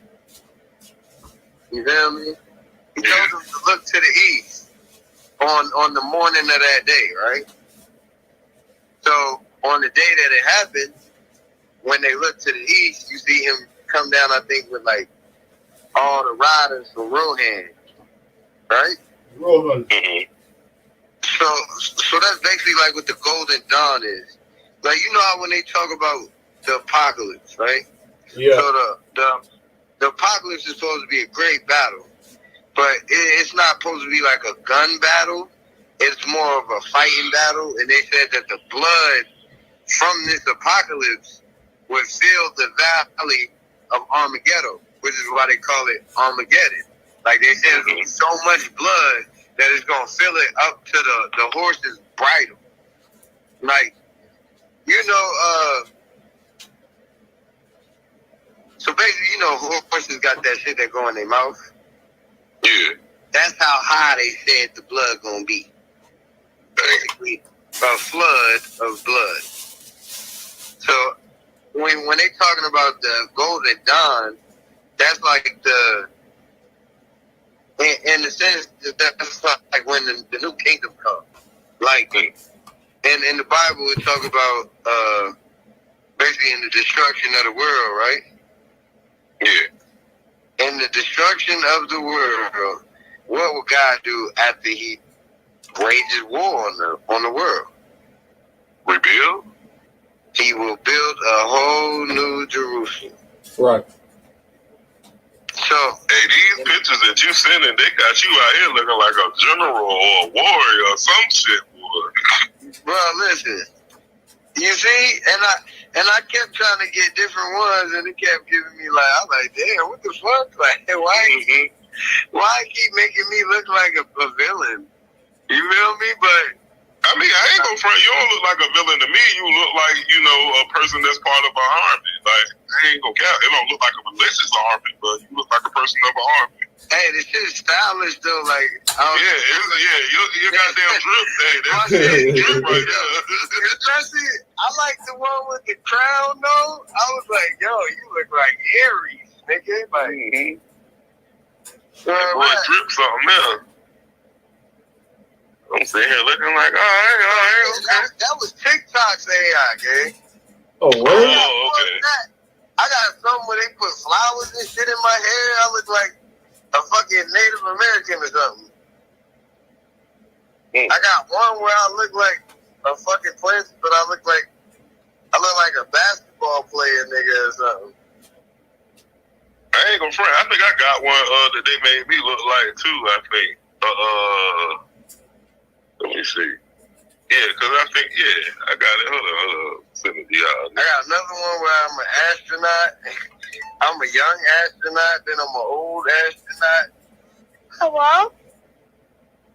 You feel me? He told them to look to the east on the morning of that day, right? So on the day that it happened, when they look to the east, you see him come down, I think, with like all the riders from Rohan, right? Rohan. Mm-hmm. So that's basically like what the Golden Dawn is. Like, how when they talk about the apocalypse, right? Yeah. So the apocalypse is supposed to be a great battle, but it's not supposed to be like a gun battle. It's more of a fighting battle. And they said that the blood from this apocalypse would fill the valley of Armageddon, which is why they call it Armageddon. Like, they said, there's so much blood that it's going to fill it up to the horse's bridle. Like, so basically, horses got that shit that go in their mouth. Yeah. That's how high they said the blood going to be. Basically, a flood of blood. So, when they talking about the Golden Dawn, that's like in the sense that that's like when the new kingdom comes. Like, in the Bible, it talk about basically in the destruction of the world, right? Yeah. In the destruction of the world, what will God do after He wages war on the world? Rebuild? He will build a whole new Jerusalem. Right. So, hey, these pictures that you sending, they got you out here looking like a general or a warrior or some shit, boy. Bro, listen. You see, and I kept trying to get different ones, and it kept giving me like, I'm like, damn, what the fuck? Like, why keep making me look like a villain? You feel me? But I mean, I ain't gonna front. You don't look like a villain to me. You look like, a person that's part of an army. Like, I ain't gonna count. It don't look like a malicious army, but you look like a person of an army. Hey, this shit is stylish though. Like, your goddamn drip. Hey, that's drip right there. Especially, I like the one with the crown though. I was like, yo, you look like Aries, nigga. Like, that boy drip something else. I'm sitting here looking like, all right, okay. That was TikTok's AI, gang. Oh, word? Oh, okay. I got some where they put flowers and shit in my hair. I look like a fucking Native American or something. I got one where I look like a fucking prince, but I look like a basketball player nigga or something. I ain't gonna front. I think I got one that they made me look like too, I think. Let me see. Yeah, because I think, I got it. Hold on. Send it to y'all. I got another one where I'm an astronaut. I'm a young astronaut, then I'm an old astronaut. Hello?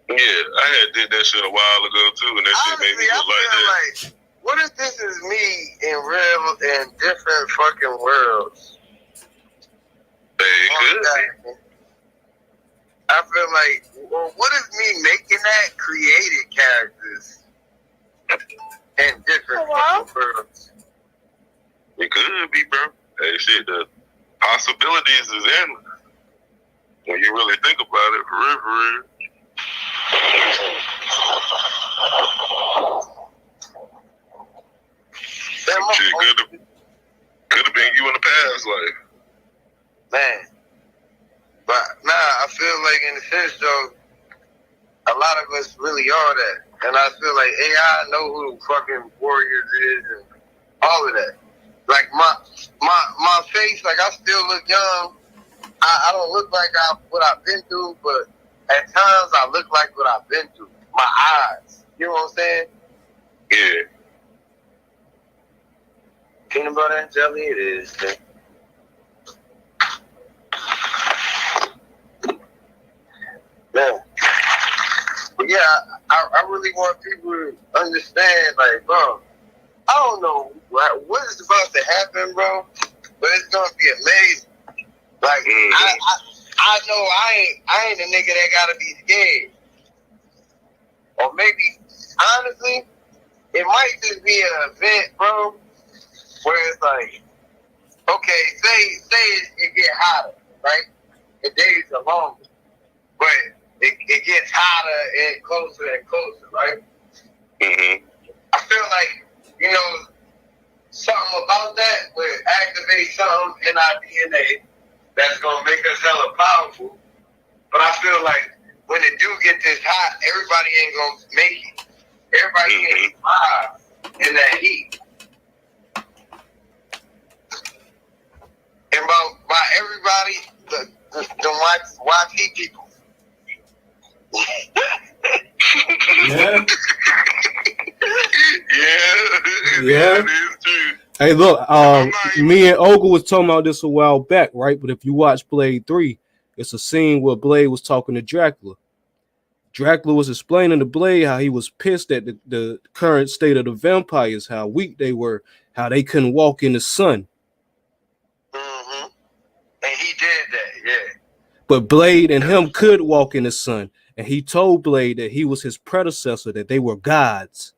Yeah, I did that shit a while ago too, and that shit made me look like that. Like, what if this is me in different fucking worlds? Hey, good. I feel like, well, what if me making that created characters in different fucking worlds? It could be, bro. Hey, shit, the possibilities is endless when you really think about it, for real. Shit could have been you in the past life. Man. But nah, I feel like in a sense though, a lot of us really are that. And I feel like AI know who fucking Warriors is and all of that. Like my face, like I still look young. I don't look like what I've been through, but at times I look like what I've been through. My eyes. You know what I'm saying? Yeah. Peanut butter and jelly it is. Man. But yeah, I really want people to understand, like, bro, I don't know what is about to happen, bro, but it's gonna be amazing. Like, I know I ain't a nigga that gotta be scared. Or maybe, honestly, it might just be an event, bro, where it's like, okay, say it get hotter, right? The days are longer, but it gets hotter and closer, right? Mm-hmm. I feel like, something about that would activate something in our DNA that's gonna make us hella powerful. But I feel like when it do get this hot, everybody ain't gonna make it. Everybody ain't survive in that heat. And by everybody, the YT people. Yeah. Yeah, that is true. Hey, look, me and Ogle was talking about this a while back, right? But if you watch Blade 3, it's a scene where Blade was talking to Dracula. Dracula was explaining to Blade how he was pissed at the current state of the vampires, how weak they were, how they couldn't walk in the sun. Mm-hmm. And he did that, yeah. But Blade and him could walk in the sun. And he told Blade that he was his predecessor, that they were gods.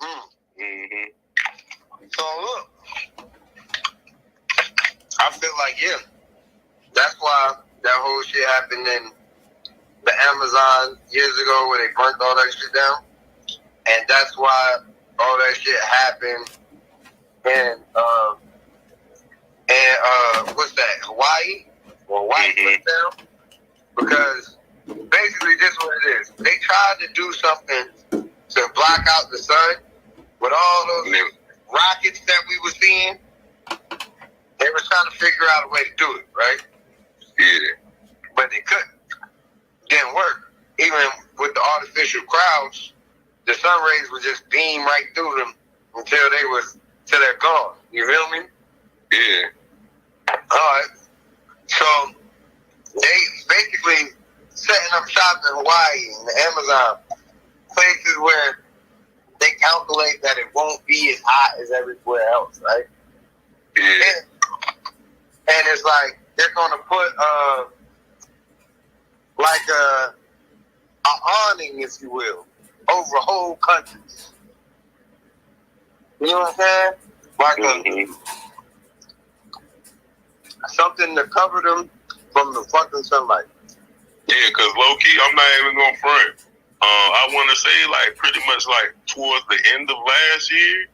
Mm-hmm. So look, I feel like, yeah, that's why that whole shit happened in the Amazon years ago where they burnt all that shit down. And that's why all that shit happened in, what's that, Hawaii? Well, Hawaii went down. Because basically this is what it is. They tried to do something to block out the sun with all those rockets that we were seeing. They were trying to figure out a way to do it, right? Yeah. But they couldn't. Didn't work. Even with the artificial crowds, the sun rays would just beam right through them until they're gone. You feel me? Yeah. Alright. So they basically setting up shop in Hawaii and the Amazon, places is where they calculate that it won't be as hot as everywhere else, right? Yeah. And it's like they're gonna put like a awning, if you will, over whole countries. You know what I'm saying? Like something to cover them from the fucking sunlight. Yeah, because low-key, I'm not even going to front. I want to say, like, pretty much, like, towards the end of last year,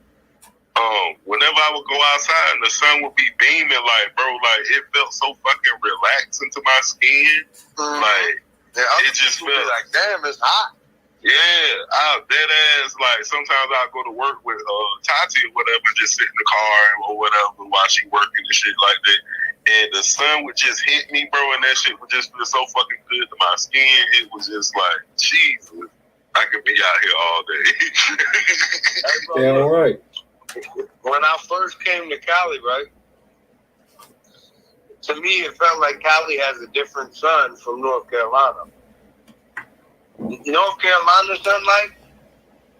whenever I would go outside and the sun would be beaming, like, bro, like, it felt so fucking relaxing to my skin. Like, it just felt like, damn, it's hot. Yeah, dead ass, like, sometimes I'll go to work with Tati or whatever, just sit in the car or whatever while she working and shit like that. And the sun would just hit me, bro, and that shit would just feel so fucking good to my skin. It was just like, Jesus, I could be out here all day. Yeah, all right. When I first came to Cali, right, to me it felt like Cali has a different sun from North Carolina. North Carolina sunlight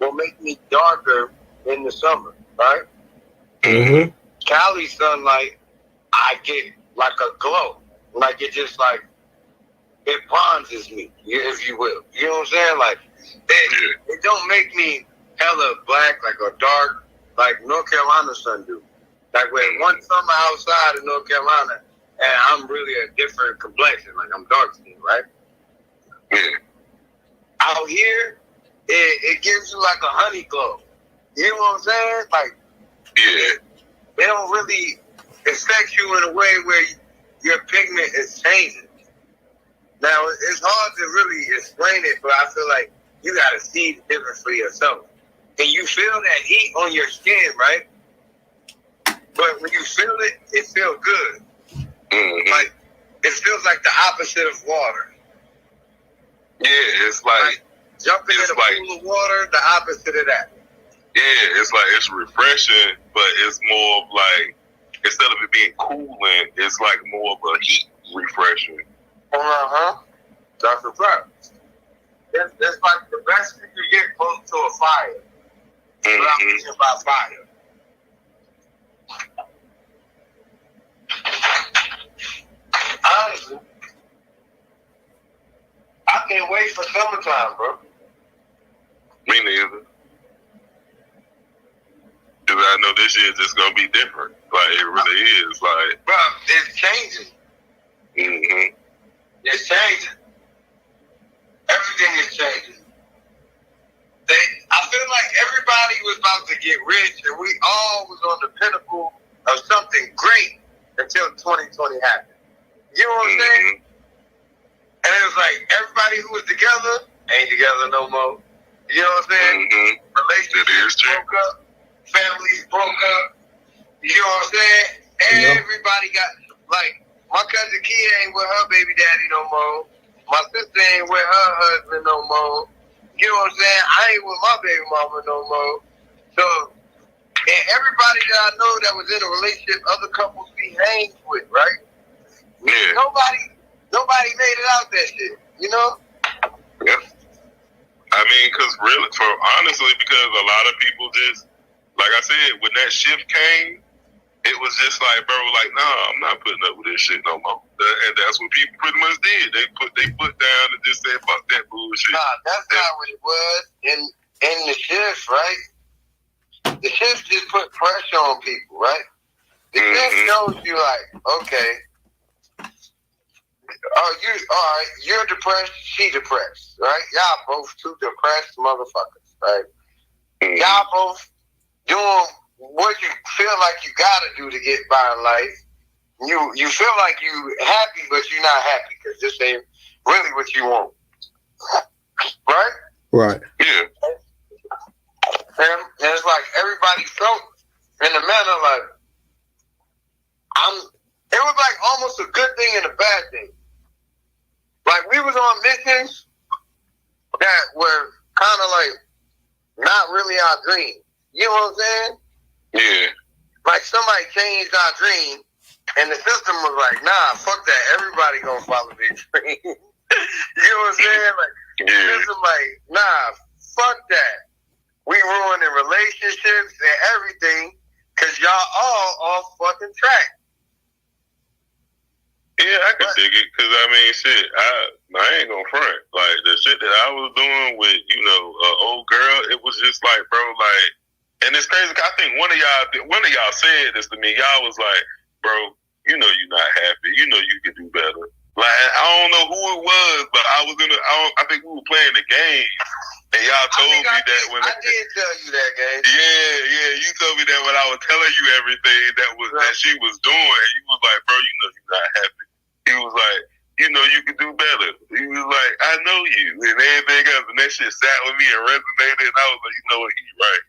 will make me darker in the summer, right? Mm-hmm. Cali sunlight, I get like a glow. Like it just like, it bronzes me, if you will. You know what I'm saying? Like, it don't make me hella black, like or dark, like North Carolina sun do. Like when one summer outside in North Carolina, and I'm really a different complexion, like I'm dark skinned, right? Yeah. Out here, it gives you like a honey glow. You know what I'm saying? Like, they don't really affect you in a way where your pigment is changing. Now, it's hard to really explain it, but I feel like you got to see the difference for yourself. And you feel that heat on your skin, right? But when you feel it, it feels good. Like, it feels like the opposite of water. Yeah, it's like jumping in a pool of water, the opposite of that. Yeah, it's like it's refreshing, but it's more of like, instead of it being cooling, it's like more of a heat refreshing. That's a fact. It's like the best you can get close to a fire. Without thinking about fire. Honestly, I can't wait for summertime, bro. Me neither. Because I know this year is just going to be different. Like, it really is. Like, bro, it's changing. It's changing. Everything is changing. I feel like everybody was about to get rich, and we all was on the pinnacle of something great until 2020 happened. You know what I'm saying? And it was like everybody who was together ain't together no more. You know what I'm saying? Relationships broke up, families broke up. You know what I'm saying? Everybody got, like, my cousin Kia ain't with her baby daddy no more. My sister ain't with her husband no more. You know what I'm saying? I ain't with my baby mama no more. So, and everybody that I know that was in a relationship, other couples we hanged with, right? Yeah. Nobody made it out that shit, you know? Yeah. I mean, honestly, because a lot of people just, like I said, when that shift came, it was just like, bro, like, nah, I'm not putting up with this shit no more. And that's what people pretty much did. They put down and just said, fuck that bullshit. Nah, that's not what it was. In the shift, right? The shift just put pressure on people, right? The shift shows you like, okay, you're depressed, she depressed, right? Y'all both two depressed motherfuckers, right? Y'all both doing what you feel like you gotta do to get by in life. You feel like you happy, but you're not happy because this ain't really what you want, right? Right. Yeah. And it's like everybody felt in a manner like it was like almost a good thing and a bad thing. Like we was on missions that were kind of like not really our dream. You know what I'm saying? Yeah. Like somebody changed our dream and the system was like, nah, fuck that. Everybody gonna follow their dream. You know what I'm saying? Like, the system like, nah, fuck that. We ruining relationships and everything because y'all all off fucking track. Yeah, I can dig it, cause I mean, shit, I ain't gonna front. Like the shit that I was doing with, old girl, it was just like, bro, like, and it's crazy. 'Cause I think one of y'all said this to me. Y'all was like, bro, you're not happy. You could do better. Like, I don't know who it was, but I think we were playing the game, and y'all told me that when I did tell you that, gang. Yeah, you told me that when I was telling you everything that she was doing. You was like, bro, you're not happy. He was like, you could do better. He was like, I know you, and everything else, and that shit sat with me and resonated. And I was like, you know what, he's right.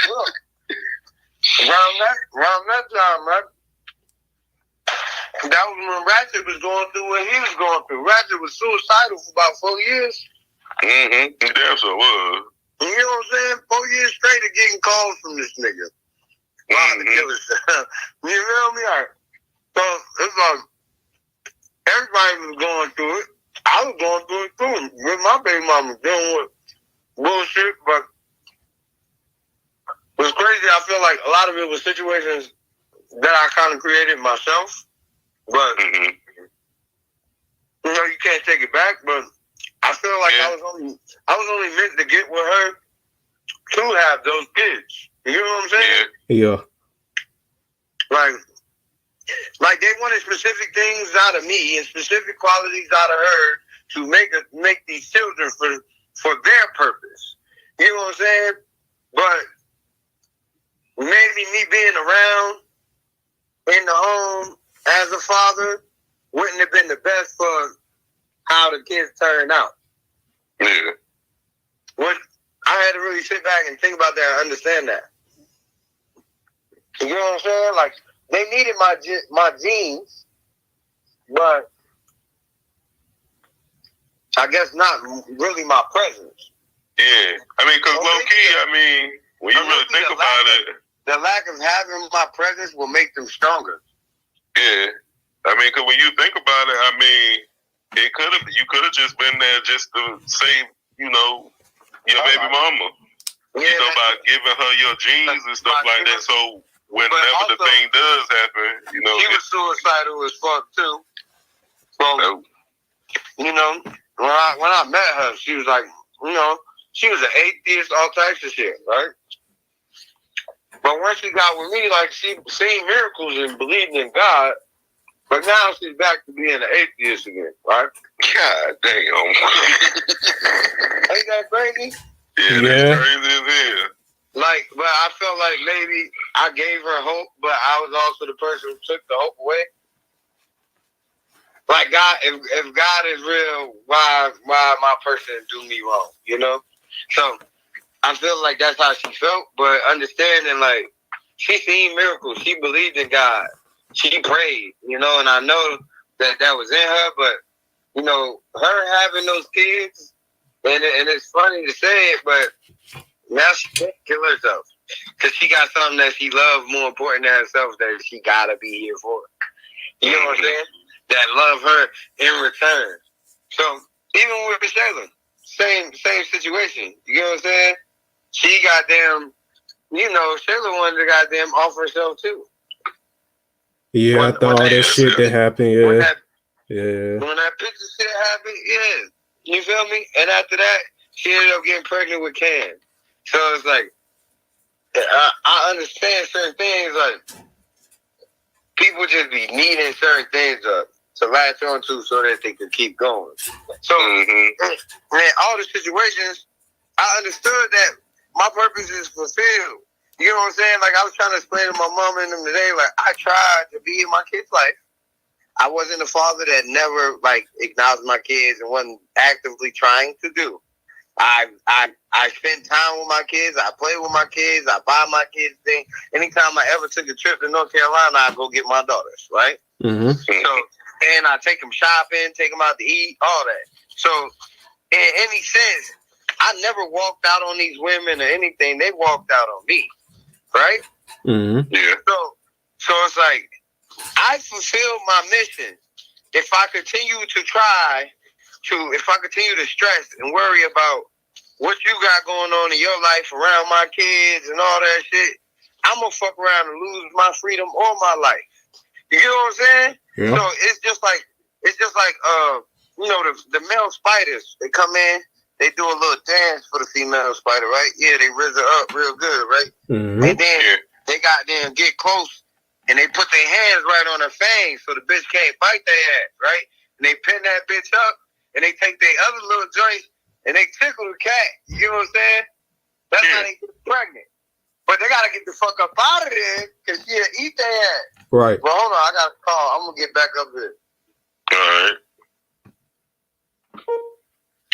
Look, around that time, right? That was when Ratchet was going through what he was going through. Ratchet was suicidal for about 4 years. Mm-hmm. Damn sure was. You know what I'm saying? 4 years straight of getting calls from this nigga. Mm-hmm. The killer stuff. You feel me? Like, so it's like everybody was going through it. I was going through it too. With my baby mama dealing with bullshit, but it was crazy. I feel like a lot of it was situations that I kind of created myself. But you can't take it back. But I feel like I was only meant to get with her to have those kids. You know what I'm saying? Yeah. Like they wanted specific things out of me and specific qualities out of her to make these children for their purpose. You know what I'm saying? But maybe me being around in the home as a father wouldn't have been the best for how the kids turned out. Yeah. What I had to really sit back and think about that and understand that. You know what I'm saying? Like, they needed my genes, but I guess not really my presence. Yeah. I mean, because low-key, when you really think about it, the lack of having my presence will make them stronger. Yeah. Because when you think about it, you could have just been there just to save, your baby mama. Yeah, by giving her your genes and stuff like that. So whenever the thing does happen, she was suicidal as fuck too. So, when I met her, she was like, she was an atheist, all types of shit, right? But once she got with me, like, she seen miracles and believed in God, but now she's back to being an atheist again, right? God damn. Ain't that crazy? Yeah, that's crazy as hell. Like, but I felt like maybe I gave her hope, but I was also the person who took the hope away. Like, God, if God is real, why my person do me wrong, So I feel like that's how she felt, but understanding, like, she seen miracles. She believed in God. She prayed, and I know that was in her, but, her having those kids, and it's funny to say it, but now she can't kill herself because she got something that she loves more important than herself that she got to be here for. You know what I'm saying? That love her in return. So even with Shayla, same situation. You know what I'm saying? She goddamn, Shayla wanted to goddamn off herself too. Yeah, I thought all that shit that happened. Yeah. When that picture shit happened, yeah. You feel me? And after that, she ended up getting pregnant with Cam. So it's like, I understand certain things, like, people just be needing certain things to latch on to so that they can keep going. So, man, all the situations, I understood that my purpose is fulfilled. You know what I'm saying? Like, I was trying to explain to my mom and them today, like, I tried to be in my kids' life. I wasn't a father that never, like, acknowledged my kids and wasn't actively trying to do. I spent time with my kids. I play with my kids. I buy my kids things. Anytime I ever took a trip to North Carolina, I go get my daughters, right? Mm-hmm. So, and I take them shopping, take them out to eat, all that. So, in any sense, I never walked out on these women or anything. They walked out on me, right? Mm-hmm. Yeah. So it's like, I fulfilled my mission. If I continue to try if I continue to stress and worry about what you got going on in your life around my kids and all that shit, I'm gonna fuck around and lose my freedom or my life. You get what I'm saying? Yeah. So it's just like you know, the male spiders, they come in, they do a little dance for the female spider, right? Yeah, they raise her up real good, right? Mm-hmm. And then they got them get close and they put their hands right on her fangs so the bitch can't bite their ass, right? And they pin that bitch up and they take their other little joints and they tickle the cat. You know what I'm saying? That's how they get pregnant. But they gotta get the fuck up out of there because she'll eat their ass. Right. Well, hold on, I got a call. I'm gonna get back up here. All right.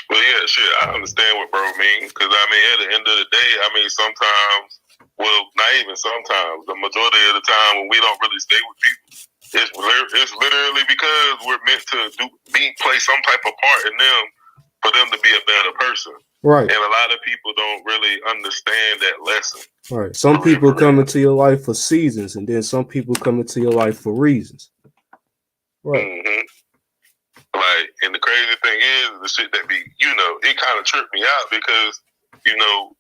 Well, yeah, shit, I understand what bro mean, because, I mean, at the end of the day, I mean, sometimes, well, not even sometimes, the majority of the time when we don't really stay with people, it's literally because we're meant to play some type of part in them for them to be a better person. Right. And a lot of people don't really understand that lesson. Right. Some people come into your life for seasons, and then some people come into your life for reasons. Right. Mm-hmm. Like, and the crazy thing is, the shit that be, you know, it kind of tripped me out because, you know,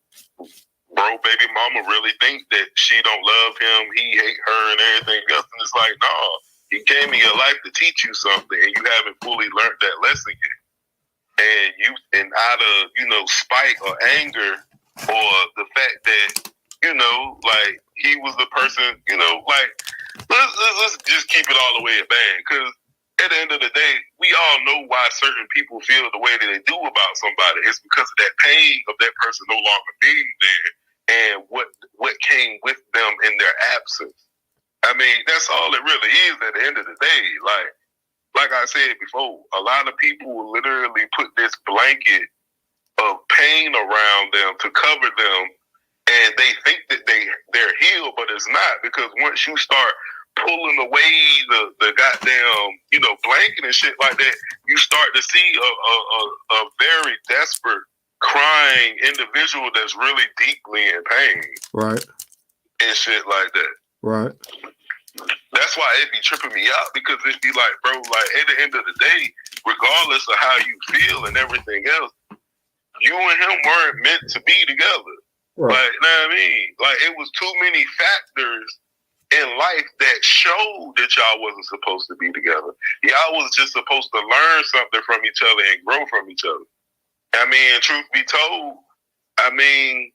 bro, baby mama really think that she don't love him, he hate her and everything else. And it's like, no, he came in your life to teach you something and you haven't fully learned that lesson yet. And out of, you know, spite or anger or the fact that, you know, like, he was the person, you know, like, let's just keep it all the way at bang, because at the end of the day, we all know why certain people feel the way that they do about somebody. It's because of that pain of that person no longer being there and what came with them in their absence. I mean, that's all it really is at the end of the day. Like I said before, a lot of people will literally put this blanket of pain around them to cover them, and they think that they're healed, but it's not, because once you start pulling away the goddamn, you know, blanket and shit like that, you start to see a very desperate, crying individual that's really deeply in pain. Right. And shit like that. Right. That's why it be tripping me out, because it be like, bro, like, at the end of the day, regardless of how you feel and everything else, you and him weren't meant to be together. Right. Like, you know what I mean? Like, it was too many factors in life that showed that y'all wasn't supposed to be together. Y'all was just supposed to learn something from each other and grow from each other. I mean, truth be told, I mean,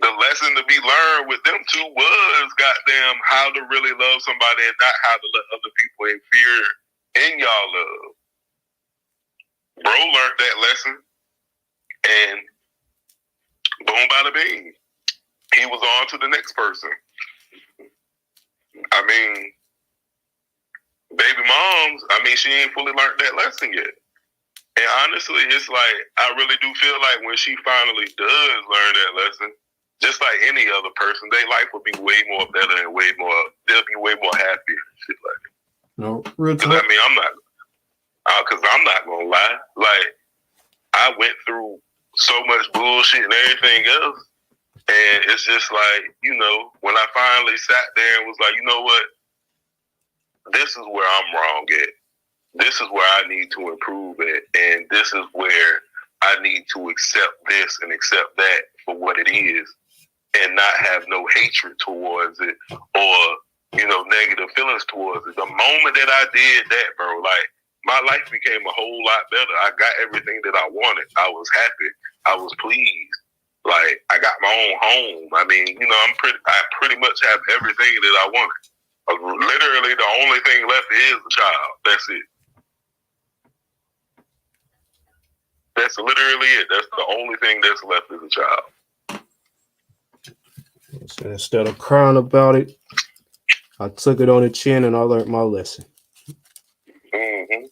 the lesson to be learned with them two was, goddamn, how to really love somebody and not how to let other people interfere in y'all love. Bro learned that lesson, and boom, bada bing, he was on to the next person. I mean, baby moms, I mean, she ain't fully learned that lesson yet. And honestly, it's like, I really do feel like when she finally does learn that lesson, just like any other person, their life will be way more better and they'll be way more happy and shit like that. No, real talk. Because, I mean, I'm not going to lie. Like, I went through so much bullshit and everything else. And it's just like, you know, when I finally sat there and was like, you know what? This is where I'm wrong at. This is where I need to improve at. And this is where I need to accept this and accept that for what it is and not have no hatred towards it or, you know, negative feelings towards it. The moment that I did that, bro, like, my life became a whole lot better. I got everything that I wanted. I was happy. I was pleased. Like, I got my own home. I mean, you know, I pretty much have everything that I wanted. Literally, the only thing left is a child. That's it. That's literally it. That's the only thing that's left is a child. So instead of crying about it, I took it on the chin and I learned my lesson. Mm-hmm.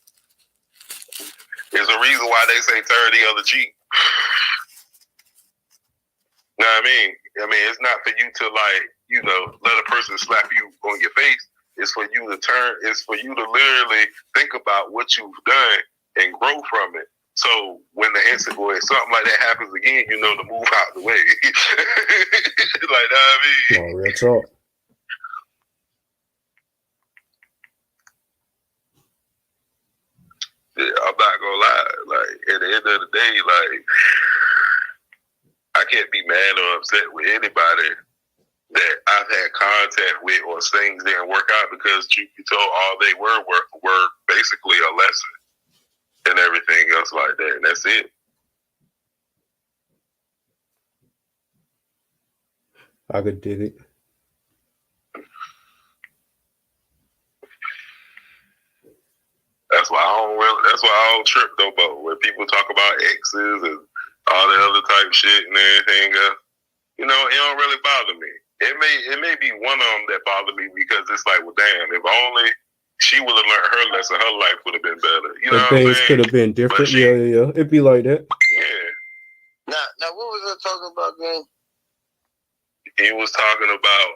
There's a reason why they say turn the other cheek. You know what I mean? I mean, it's not for you to, like, you know, let a person slap you on your face. It's for you to turn. It's for you to literally think about what you've done and grow from it. So when the incident or something like that happens again, you know to move out the way. Like, I mean, Oh, real talk. Yeah, I'm not gonna lie. Like, of the day, like, I can't be mad or upset with anybody that I've had contact with or things didn't work out, because truth be told, all they were basically a lesson and everything else like that, and that's it. I could dig it. That's why I don't trip though, but when people talk about exes and all that other type shit and everything else, you know, it don't really bother me. It may be one of them that bother me, because it's like, well, damn, if only she would have learned her lesson, her life would have been better. You know what I'm Things saying? could have been different. Yeah. It'd be like that. Yeah. Now, what was I talking about, man? He was talking about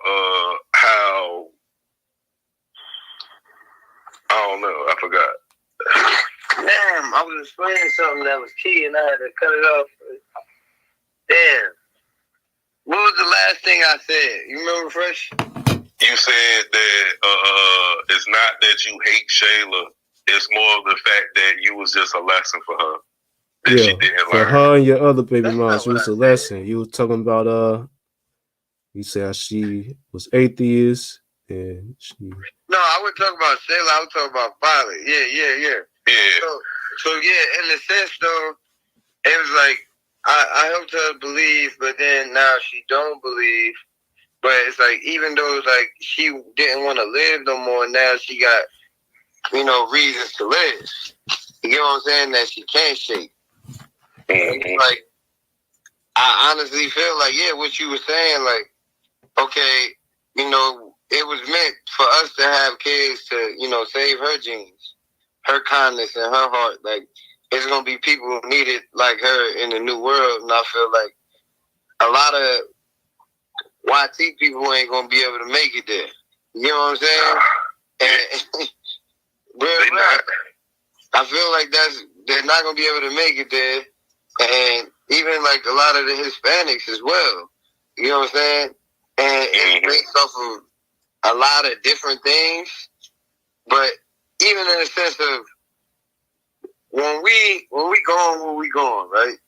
how, I don't know, I forgot. Damn, I was explaining something that was key, and I had to cut it off. Damn. What was the last thing I said? You remember, Fresh? You said that it's not that you hate Shayla. It's more of the fact that you was just a lesson for her. That she didn't for learn. her and your other baby That's moms, it not was a what I lesson. You were talking about you said she was atheist and she. No, I would talk about Shayla. I would talk about Violet. Yeah. So yeah, in the sense though, it was like I helped her believe, but then now she don't believe. But it's like, even though it's like she didn't want to live no more, now she got, reasons to live. You get what I'm saying? That she can't shake. Mm-hmm. Like, I honestly feel like, yeah, what you were saying, like, okay, it was meant for us to have kids to, save her genes, her kindness and her heart. Like, it's going to be people who need it like her in the new world. And I feel like a lot of YT people ain't going to be able to make it there. You know what I'm saying? And I feel like they're not going to be able to make it there. And even like a lot of the Hispanics as well. You know what I'm saying? And it's based off of a lot of different things. But even in the sense of when we going where we going, right?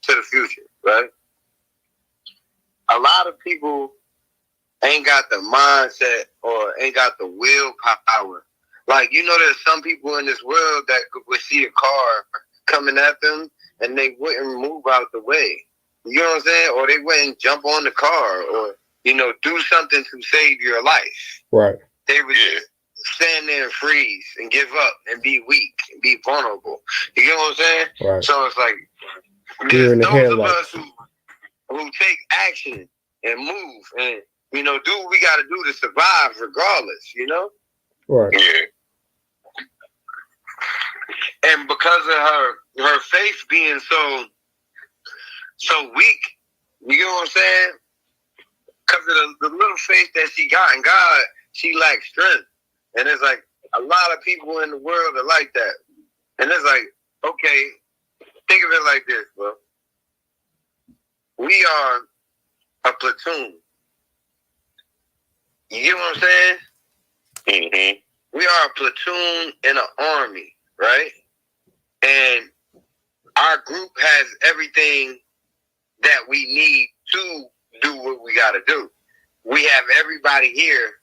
To the future, right? A lot of people ain't got the mindset or ain't got the willpower. Like, there's some people in this world that would see a car coming at them and they wouldn't move out the way. You know what I'm saying? Or they wouldn't jump on the car or, do something to save your life. Right. They would just stand there and freeze and give up and be weak and be vulnerable. You get what I'm saying? Right. So it's like, Deer in the those headlights. of us who take action and move and, do what we got to do to survive regardless, Right. Yeah. And because of her faith being so weak, you get what I'm saying? Because of the little faith that she got in God, she lacks strength. And it's like a lot of people in the world are like that. And it's like, okay, think of it like this, bro. We are a platoon. You get what I'm saying? Mm-hmm. We are a platoon in an army, right? And our group has everything that we need to do what we got to do. We have everybody here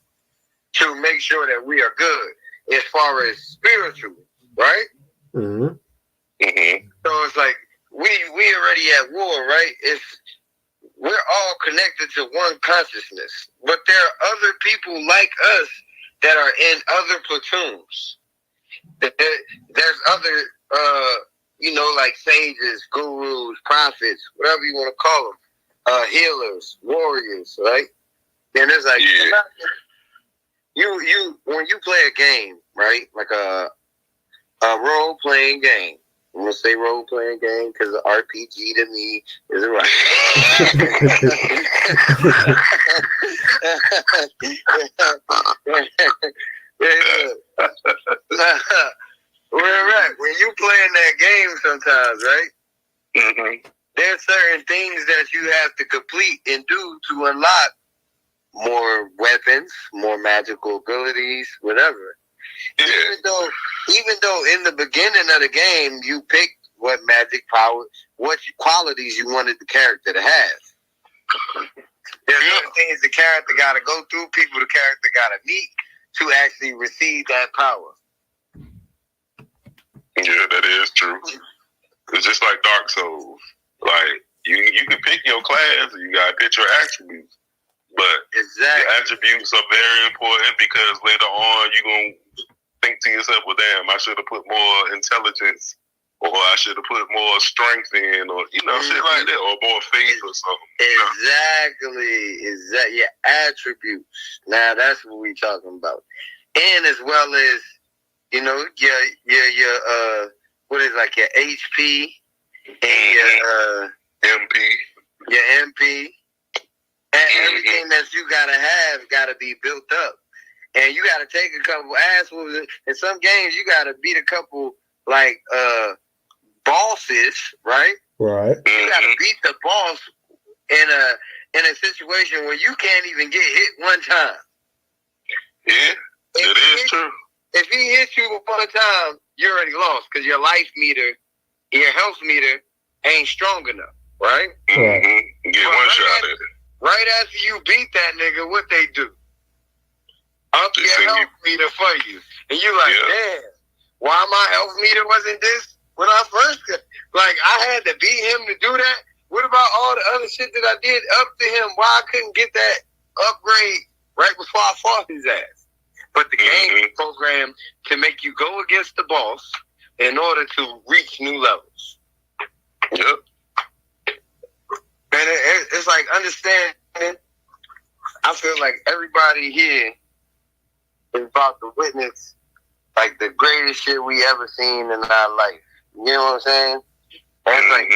to make sure that we are good as far as spiritual, right? Mm-hmm. Mm-hmm. So it's like we already at war, right? We're all connected to one consciousness, but there are other people like us that are in other platoons. There's other, like sages, gurus, prophets, whatever you want to call them, healers, warriors, right? And it's like, you when you play a game, right? Like a role playing game. I'm gonna say role playing game because the RPG to me is right. When you playing that game sometimes, right? Mm-hmm. There's certain things that you have to complete and do to unlock more weapons, more magical abilities, whatever. Yeah. Even though in the beginning of the game you pick what magic power, what qualities you wanted the character to have. There's certain things the character got to go through, people the character got to meet to actually receive that power. Yeah, that is true. It's just like Dark Souls. Like, you can pick your class, and you got to pick your attributes. But your attributes are very important because later on you're going to think to yourself, well, damn, I should have put more intelligence, or I should have put more strength in, or, shit like that, or more faith or something. Exactly. Your attributes. Now, that's what we're talking about. And as well as, your what is like your HP and your MP. Your MP. And everything that you gotta be built up. And you gotta take a couple ass whoopers. In some games you gotta beat a couple like bosses, right? Right. You gotta beat the boss in a situation where you can't even get hit one time. Yeah, it is true. If he hits you one time, you're already lost because your life meter, your health meter ain't strong enough, right? Mm-hmm. Get one shot at it. Right after you beat that nigga, what they do? Up your health meter for you. And you like, damn, why my health meter wasn't this when I first got, like, I had to beat him to do that? What about all the other shit that I did up to him? Why I couldn't get that upgrade right before I fought his ass? But the game is programmed to make you go against the boss in order to reach new levels. Yep. And it's like understanding. I feel like everybody here is about to witness like the greatest shit we ever seen in our life. You know what I'm saying? And it's like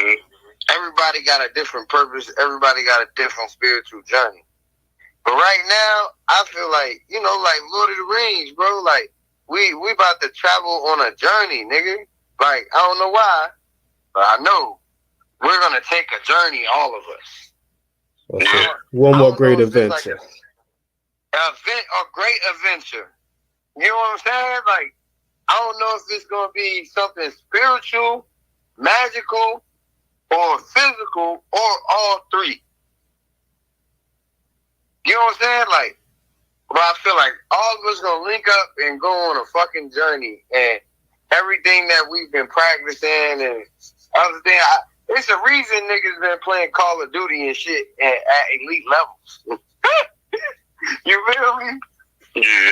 everybody got a different purpose. Everybody got a different spiritual journey. But right now, I feel like, like Lord of the Rings, bro. Like we about to travel on a journey, nigga. Like I don't know why, but I know. We're going to take a journey, all of us. Okay. One more great adventure. A great adventure. You know what I'm saying? Like, I don't know if it's going to be something spiritual, magical, or physical, or all three. You know what I'm saying? Like, but I feel like all of us going to link up and go on a fucking journey. And everything that we've been practicing and other things, it's a reason niggas been playing Call of Duty and shit at elite levels. You feel me? Yeah.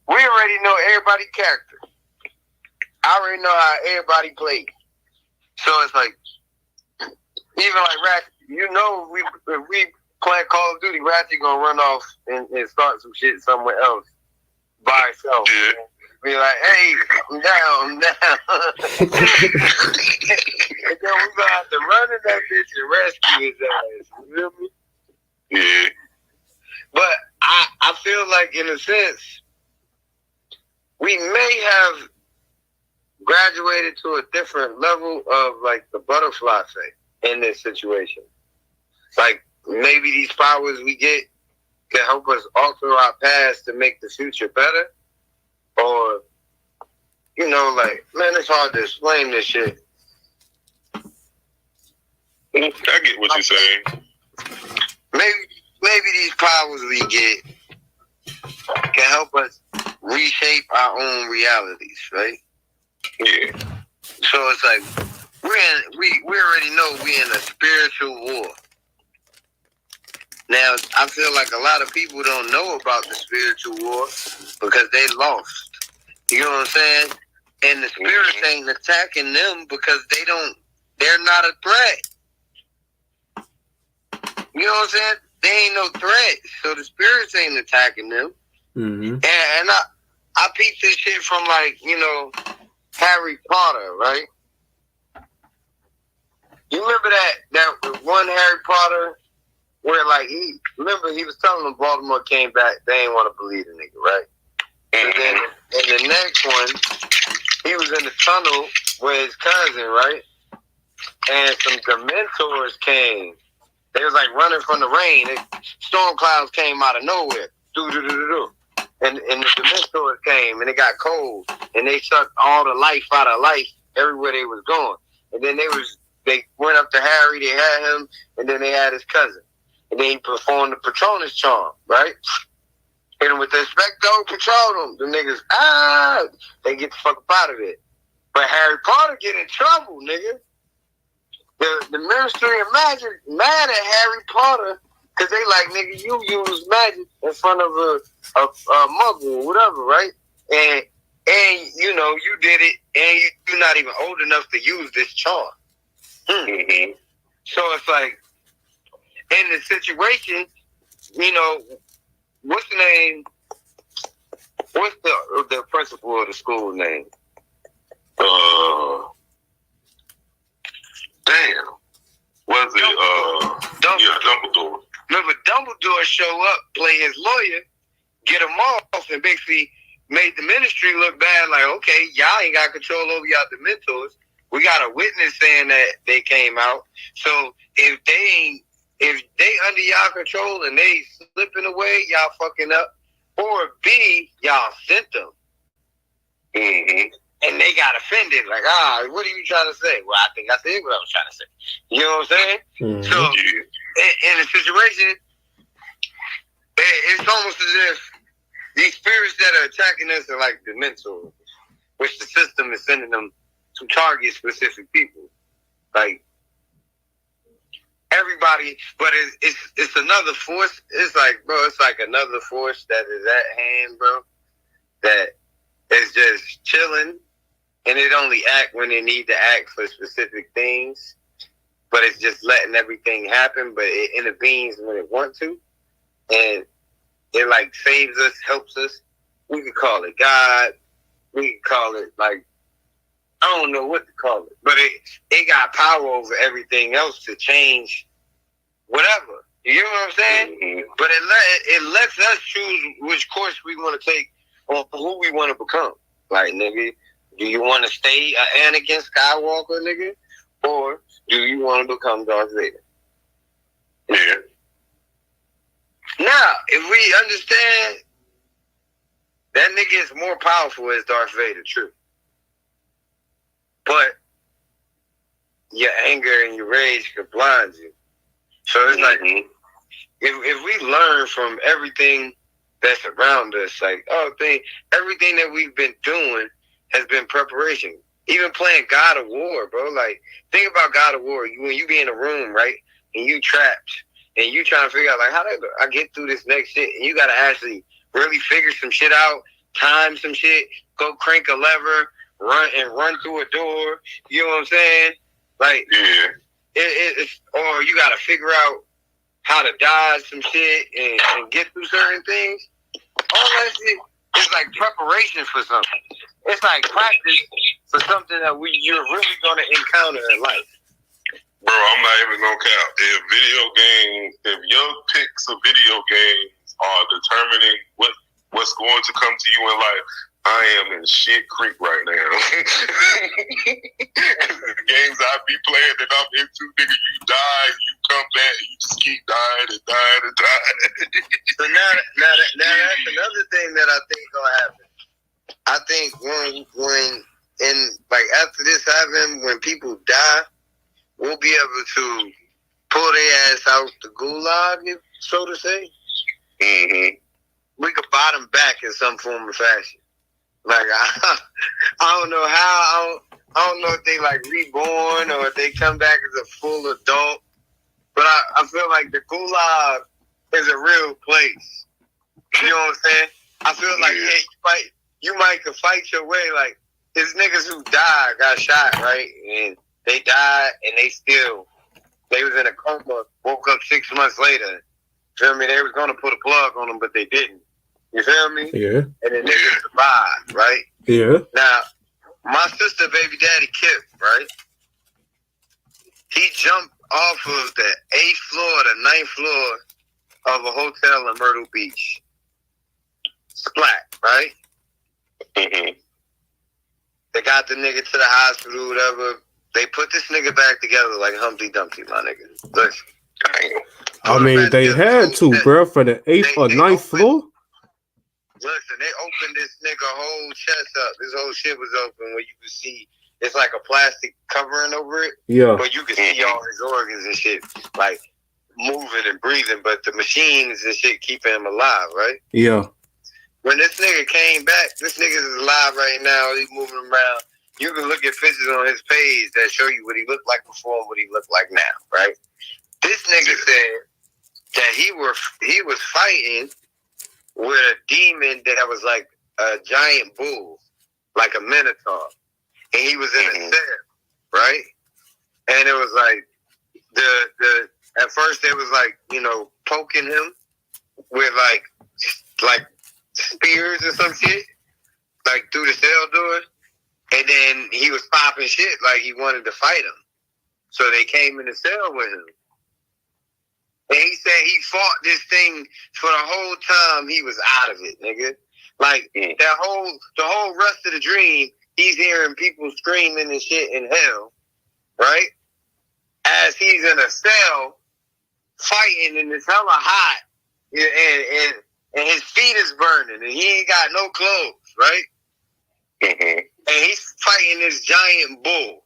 We already know everybody's character. I already know how everybody plays. So it's like, even like Ratchet, if we playing Call of Duty, Ratchet gonna run off and start some shit somewhere else by herself. Yeah. Be like, hey, I'm down. And then we gonna have to run in that bitch and rescue his ass. You feel me? Yeah. But I feel like, in a sense, we may have graduated to a different level of, like, the butterfly effect in this situation. Like, maybe these powers we get can help us alter our past to make the future better. Or, like, man, it's hard to explain this shit. I get what you're saying. Maybe these powers we get can help us reshape our own realities, right? Yeah. So it's like we already know we're in a spiritual war. Now, I feel like a lot of people don't know about the spiritual war because they lost. You know what I'm saying? And the spirits ain't attacking them because they're not a threat. You know what I'm saying? They ain't no threat. So the spirits ain't attacking them. Mm-hmm. And I peeped this shit from, like, Harry Potter, right? You remember that one Harry Potter where, like, he was telling them Baltimore came back, they ain't want to believe the nigga, right? And then in the next one, he was in the tunnel with his cousin, right? And some Dementors came. They was like running from the rain. Storm clouds came out of nowhere. And the Dementors came and it got cold. And they sucked all the life out of life everywhere they was going. and then they went up to Harry, they had him, and then they had his cousin. And then he performed the Patronus charm, right? And with the Expecto Patronum, the niggas, they get the fuck up out of it. But Harry Potter get in trouble, nigga. The Ministry of Magic mad at Harry Potter because they like, nigga, you use magic in front of a muggle or whatever, right? And you know, you did it, and you're not even old enough to use this charm. Mm-hmm. So it's like, in the situation, you know, what's the name? What's the principal of the school name? Damn. Was it Dumbledore? Remember, Dumbledore show up, play his lawyer, get him off, and basically made the Ministry look bad. Like, okay, y'all ain't got control over y'all Dementors. We got a witness saying that they came out. So if they under y'all control and they slipping away, y'all fucking up. Or B, y'all sent them. Mm-hmm. And they got offended, like, what are you trying to say? Well, I think I said what I was trying to say. You know what I'm saying? Mm-hmm. So, in a situation, it's almost as if these spirits that are attacking us are like Dementors, which the system is sending them to target specific people. Like, everybody, but it's another force. It's like, bro, it's like another force that is at hand, bro, that is just chilling. And it only act when they need to act for specific things. But it's just letting everything happen. But it intervenes when it wants to. And it like saves us, helps us. We could call it God. We could call it like, I don't know what to call it. But it got power over everything else to change whatever. You know what I'm saying? Mm-hmm. But it lets us choose which course we want to take on who we want to become. Like, nigga, do you want to stay an Anakin Skywalker, nigga? Or do you want to become Darth Vader? Yeah. Now, if we understand that nigga is more powerful as Darth Vader, true. But your anger and your rage could blind you. So it's like, if we learn from everything that's around us, like, everything that we've been doing has been preparation. Even playing God of War, bro. Like, think about God of War. When you be in a room, right, and you trapped, and you trying to figure out, like, how do I get through this next shit? And you got to actually really figure some shit out, time some shit, go crank a lever, run through a door. You know what I'm saying? Like, yeah. It's or you got to figure out how to dodge some shit and get through certain things. All that shit is like preparation for something. It's like practice for something that you're really going to encounter in life. Bro, I'm not even going to count. If your picks of video games are determining what's going to come to you in life, I am in shit creek right now. The games I be playing that I'm into, nigga, you die, you come back, you just keep dying and dying and dying. So now that's another thing that I think gonna happen. I think when after this happens, when people die, we'll be able to pull their ass out the gulag, so to say. Mm-hmm. We could buy them back in some form or fashion. Like, I don't know how, I don't know if they like reborn or if they come back as a full adult, but I feel like the gulag is a real place. You know what I'm saying? I feel like, you might could fight your way. Like, there's niggas who got shot, right? And they died and they was in a coma, woke up 6 months later. Feel me? They was going to put a plug on them, but they didn't. You feel me? Yeah. And the niggas survived, right? Yeah. Now, my sister, baby daddy, Kip, right? He jumped off of the 8th floor, the 9th floor of a hotel in Myrtle Beach. Splat, right? Mm-hmm. They got the nigga to the hospital, whatever. They put this nigga back together like Humpty Dumpty, my nigga. Listen. I mean, they had to, bro, for the 8th or 9th floor. Listen, they opened this nigga whole chest up. His whole shit was open where you could see it's like a plastic covering over it. Yeah. But you can see all his organs and shit, like moving and breathing. But the machines and shit keeping him alive, right? Yeah. When this nigga came back, this nigga is alive right now. He's moving around. You can look at pictures on his page that show you what he looked like before and what he looked like now, right? This nigga said that he was fighting with a demon that was like a giant bull, like a minotaur, and he was in a cell, right? And it was like the at first it was like, you know, poking him with like spears or some shit, like through the cell door, and then he was popping shit like he wanted to fight him. So they came in the cell with him. And he said he fought this thing for the whole time he was out of it, nigga. Like the whole rest of the dream, he's hearing people screaming and shit in hell, right? As he's in a cell fighting and it's hella hot, and his feet is burning and he ain't got no clothes, right? And he's fighting this giant bull.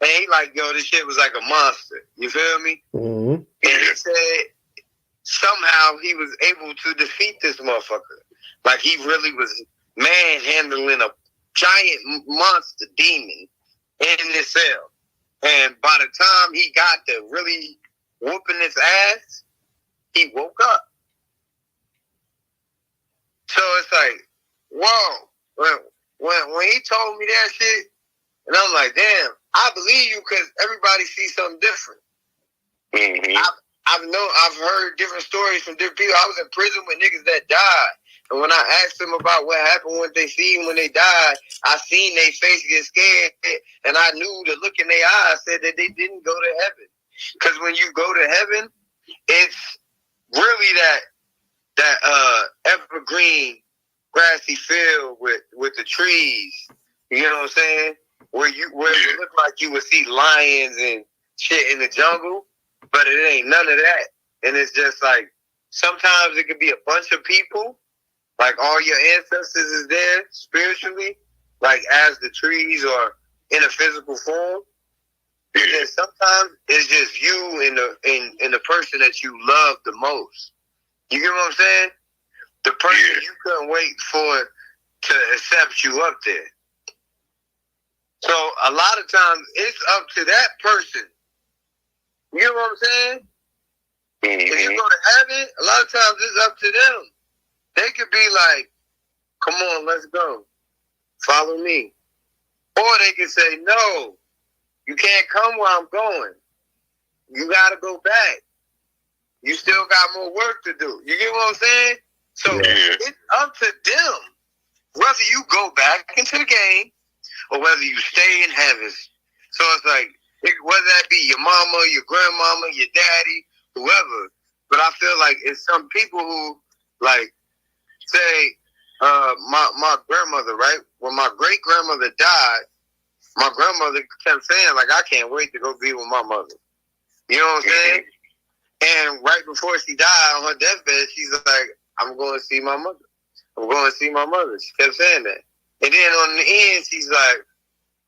And he like, yo, this shit was like a monster. You feel me? Mm-hmm. And he said somehow he was able to defeat this motherfucker. Like he really was manhandling a giant monster demon in his cell. And by the time he got to really whooping his ass, he woke up. So it's like, whoa. When he told me that shit, and I'm like, damn, I believe you because everybody sees something different. I've heard different stories from different people. I was in prison with niggas that died. And when I asked them about what happened when they seen when they died, I seen their face get scared, and I knew the look in their eyes said that they didn't go to heaven. Because when you go to heaven, it's really that evergreen, grassy field with the trees. You know what I'm saying? Where it look like you would see lions and shit in the jungle, but it ain't none of that. And it's just like sometimes it could be a bunch of people. Like all your ancestors is there spiritually, like as the trees or in a physical form. And then sometimes it's just you and the person that you love the most. You get what I'm saying? The person you couldn't wait for to accept you up there. So a lot of times it's up to that person. You know what I'm saying? If you go to heaven, a lot of times it's up to them. They could be like, come on, let's go. Follow me. Or they could say, no, you can't come where I'm going. You got to go back. You still got more work to do. You get what I'm saying? So it's up to them. Whether you go back into the game or whether you stay in heaven. So it's like, whether that be your mama, your grandmama, your daddy, whoever. But I feel like it's some people who, like, say, my grandmother, right? When my great grandmother died, my grandmother kept saying, like, I can't wait to go be with my mother. You know what I'm saying? And right before she died on her deathbed, she's like, I'm going to see my mother. I'm going to see my mother. She kept saying that. And then on the end, she's like,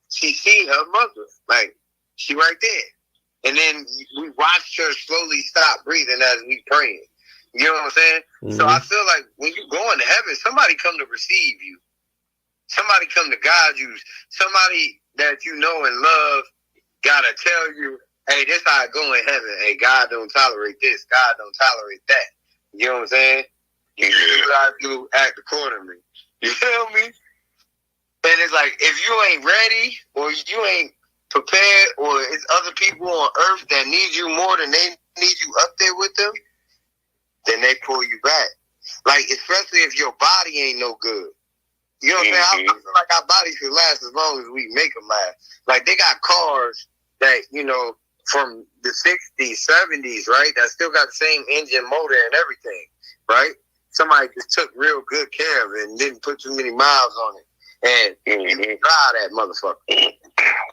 she see her mother. Like, she right there. And then we watched her slowly stop breathing as we praying. You know what I'm saying? Mm-hmm. So I feel like when you go into heaven, somebody come to receive you. Somebody come to guide you. Somebody that you know and love gotta tell you, hey, this how I go in heaven. Hey, God don't tolerate this. God don't tolerate that. You know what I'm saying? You gotta do, act accordingly. You feel me? And it's like, if you ain't ready or you ain't prepared or it's other people on earth that need you more than they need you up there with them, then they pull you back. Like, especially if your body ain't no good. You know what I'm saying? I feel like our bodies should last as long as we make them last. Like, they got cars that, you know, from the 60s, 70s, right? That still got the same engine, motor, and everything, right? Somebody just took real good care of it and didn't put too many miles on it. And you can drive that motherfucker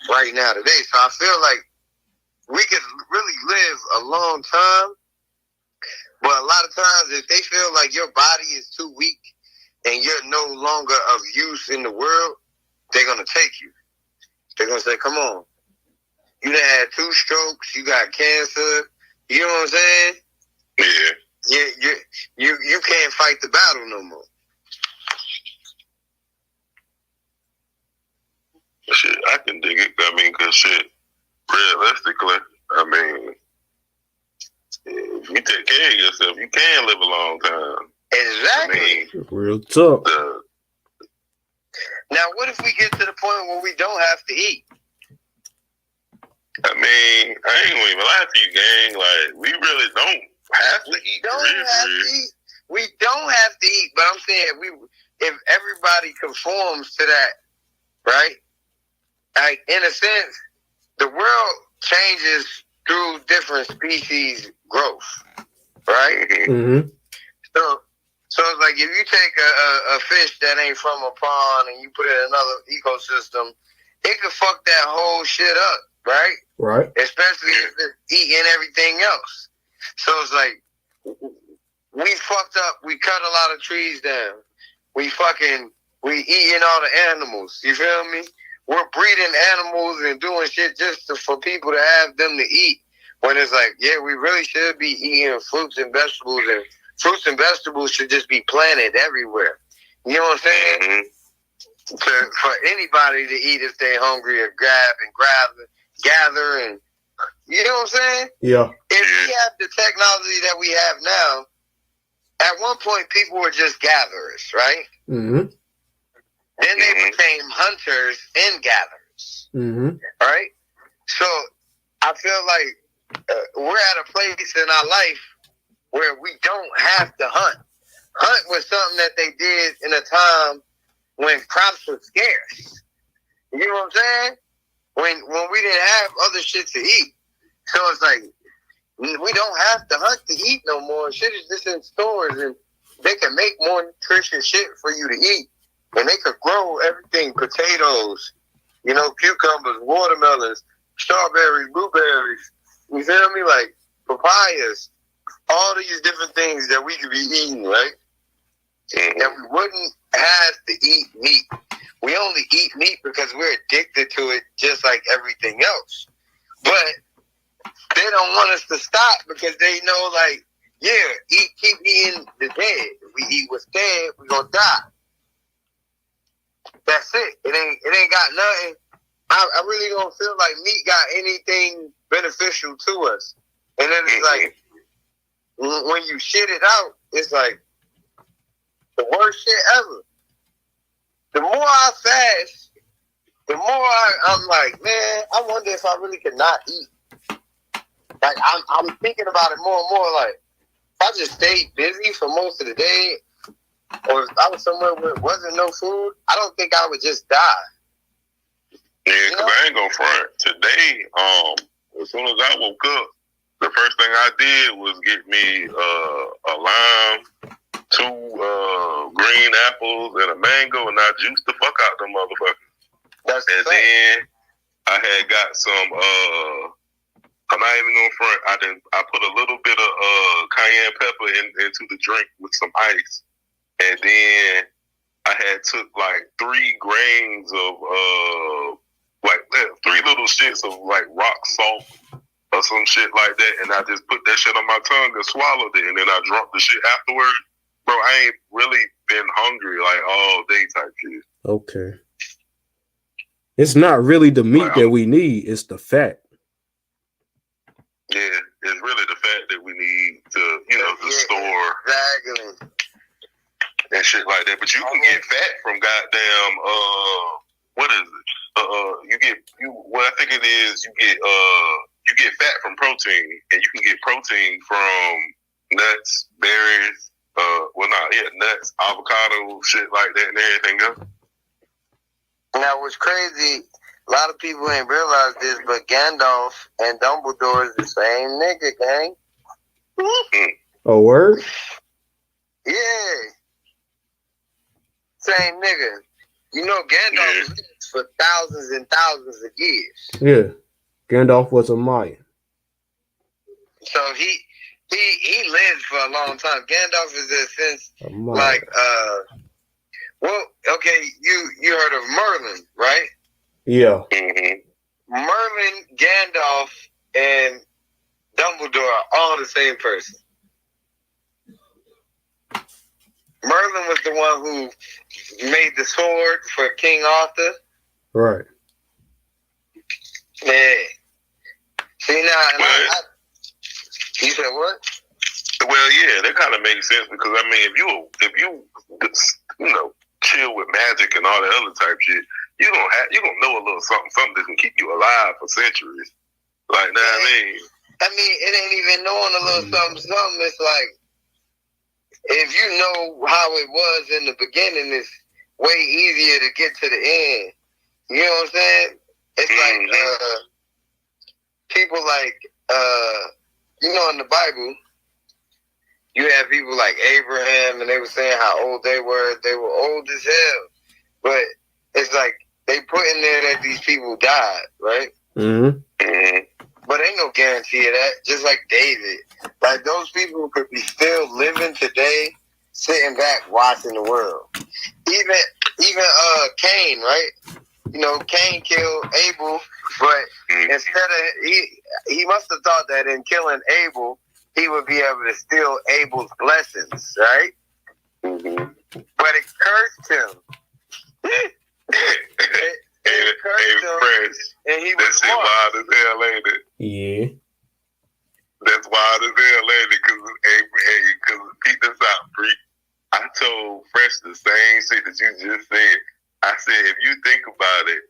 right now today. So I feel like we could really live a long time. But a lot of times, if they feel like your body is too weak and you're no longer of use in the world, they're gonna take you. They're gonna say, "Come on, you done had 2 strokes, you got cancer." You know what I'm saying? Yeah. You can't fight the battle no more. Shit, I can dig it. I mean, cause shit, realistically, I mean, if you take care of yourself, you can live a long time. Exactly. I mean, Real tough. Now, what if we get to the point where we don't have to eat? I mean, I ain't gonna even lie to you, gang. Like, we really don't have to eat. We don't have to eat, but I'm saying if everybody conforms to that, right? Like, in a sense, the world changes through different species growth, right? Mm-hmm. So it's like if you take a fish that ain't from a pond and you put it in another ecosystem, it could fuck that whole shit up, right? Right. Especially if it's eating everything else. So it's like we fucked up. We cut a lot of trees down. We eating all the animals. You feel me? We're breeding animals and doing shit just for people to have them to eat. When it's like, yeah, we really should be eating fruits and vegetables, and fruits and vegetables should just be planted everywhere. You know what I'm saying? Mm-hmm. For anybody to eat if they're hungry, or gather, and you know what I'm saying? Yeah. If we have the technology that we have now, at one point people were just gatherers, right? Mm-hmm. Then they became hunters and gatherers, Mm-hmm. right? So I feel like we're at a place in our life where we don't have to hunt. Hunt was something that they did in a time when crops were scarce. You know what I'm saying? When we didn't have other shit to eat. So it's like, we don't have to hunt to eat no more. Shit is just in stores, and they can make more nutritious shit for you to eat. And they could grow everything, potatoes, cucumbers, watermelons, strawberries, blueberries. You feel me? Like papayas, all these different things that we could be eating, right? And we wouldn't have to eat meat. We only eat meat because we're addicted to it, just like everything else. But they don't want us to stop because they know, like, keep eating the dead. If we eat what's dead, we're gonna die. That's it. It ain't got nothing. I really don't feel like meat got anything beneficial to us. And then it's like, when you shit it out, it's like the worst shit ever. The more I fast, the more I'm like, man, I wonder if I really could not eat. Like, I'm thinking about it more and more. Like, if I just stayed busy for most of the day, or if I was somewhere where it wasn't no food, I don't think I would just die. Yeah, because I ain't gonna front. Today, as soon as I woke up, the first thing I did was get me a lime, 2 green apples, and a mango, and I juiced the fuck out them motherfuckers. And then I had got some, I'm not even gonna front, I put a little bit of cayenne pepper into the drink with some ice. And then I had took like 3 grains of, like 3 little shits of like rock salt or some shit like that. And I just put that shit on my tongue and swallowed it. And then I drank the shit afterwards. Bro, I ain't really been hungry like all day type shit. Okay. It's not really the meat that we need. It's the fat. Yeah, it's really the fat that we need to, to store. Exactly. And shit like that. But you can get fat from goddamn, what is it? What I think it is, you get fat from protein, and you can get protein from nuts, berries, nuts, avocado, shit like that, and everything else. Now, what's crazy, a lot of people ain't realized this, but Gandalf and Dumbledore is the same nigga, gang. Oh, word? Yeah. Same nigga. Gandalf was lived for thousands and thousands of years. Yeah. Gandalf was a Mayan. So he lived for a long time. Gandalf is in a sense like Well, okay, you heard of Merlin, right? Yeah. Merlin, Gandalf, and Dumbledore are all the same person. Merlin was the one who made the sword for King Arthur. Right. Yeah. See now, you said what? Well, yeah, that kind of makes sense because I mean, if you chill with magic and all that other type shit, you gonna know a little something that can keep you alive for centuries. Like, know what I mean? I mean, it ain't even knowing a little something. It's like, if you know how it was in the beginning, it's way easier to get to the end. You know what I'm saying? It's like people like in the Bible, you have people like Abraham, and they were saying how old they were. They were old as hell, but it's like they put in there that these people died, right? But ain't no guarantee of that. Just like David, like those people could be still living today, sitting back watching the world. Even Cain, right? You know, Cain killed Abel, but instead of he must have thought that in killing Abel, he would be able to steal Abel's blessings, right? But it cursed him. It cursed him, and he was wild as hell, ain't it? Yeah. That's wild as hell, ain't it? Because keep this out, freak. I told Fresh the same shit that you just said. I said, if you think about it,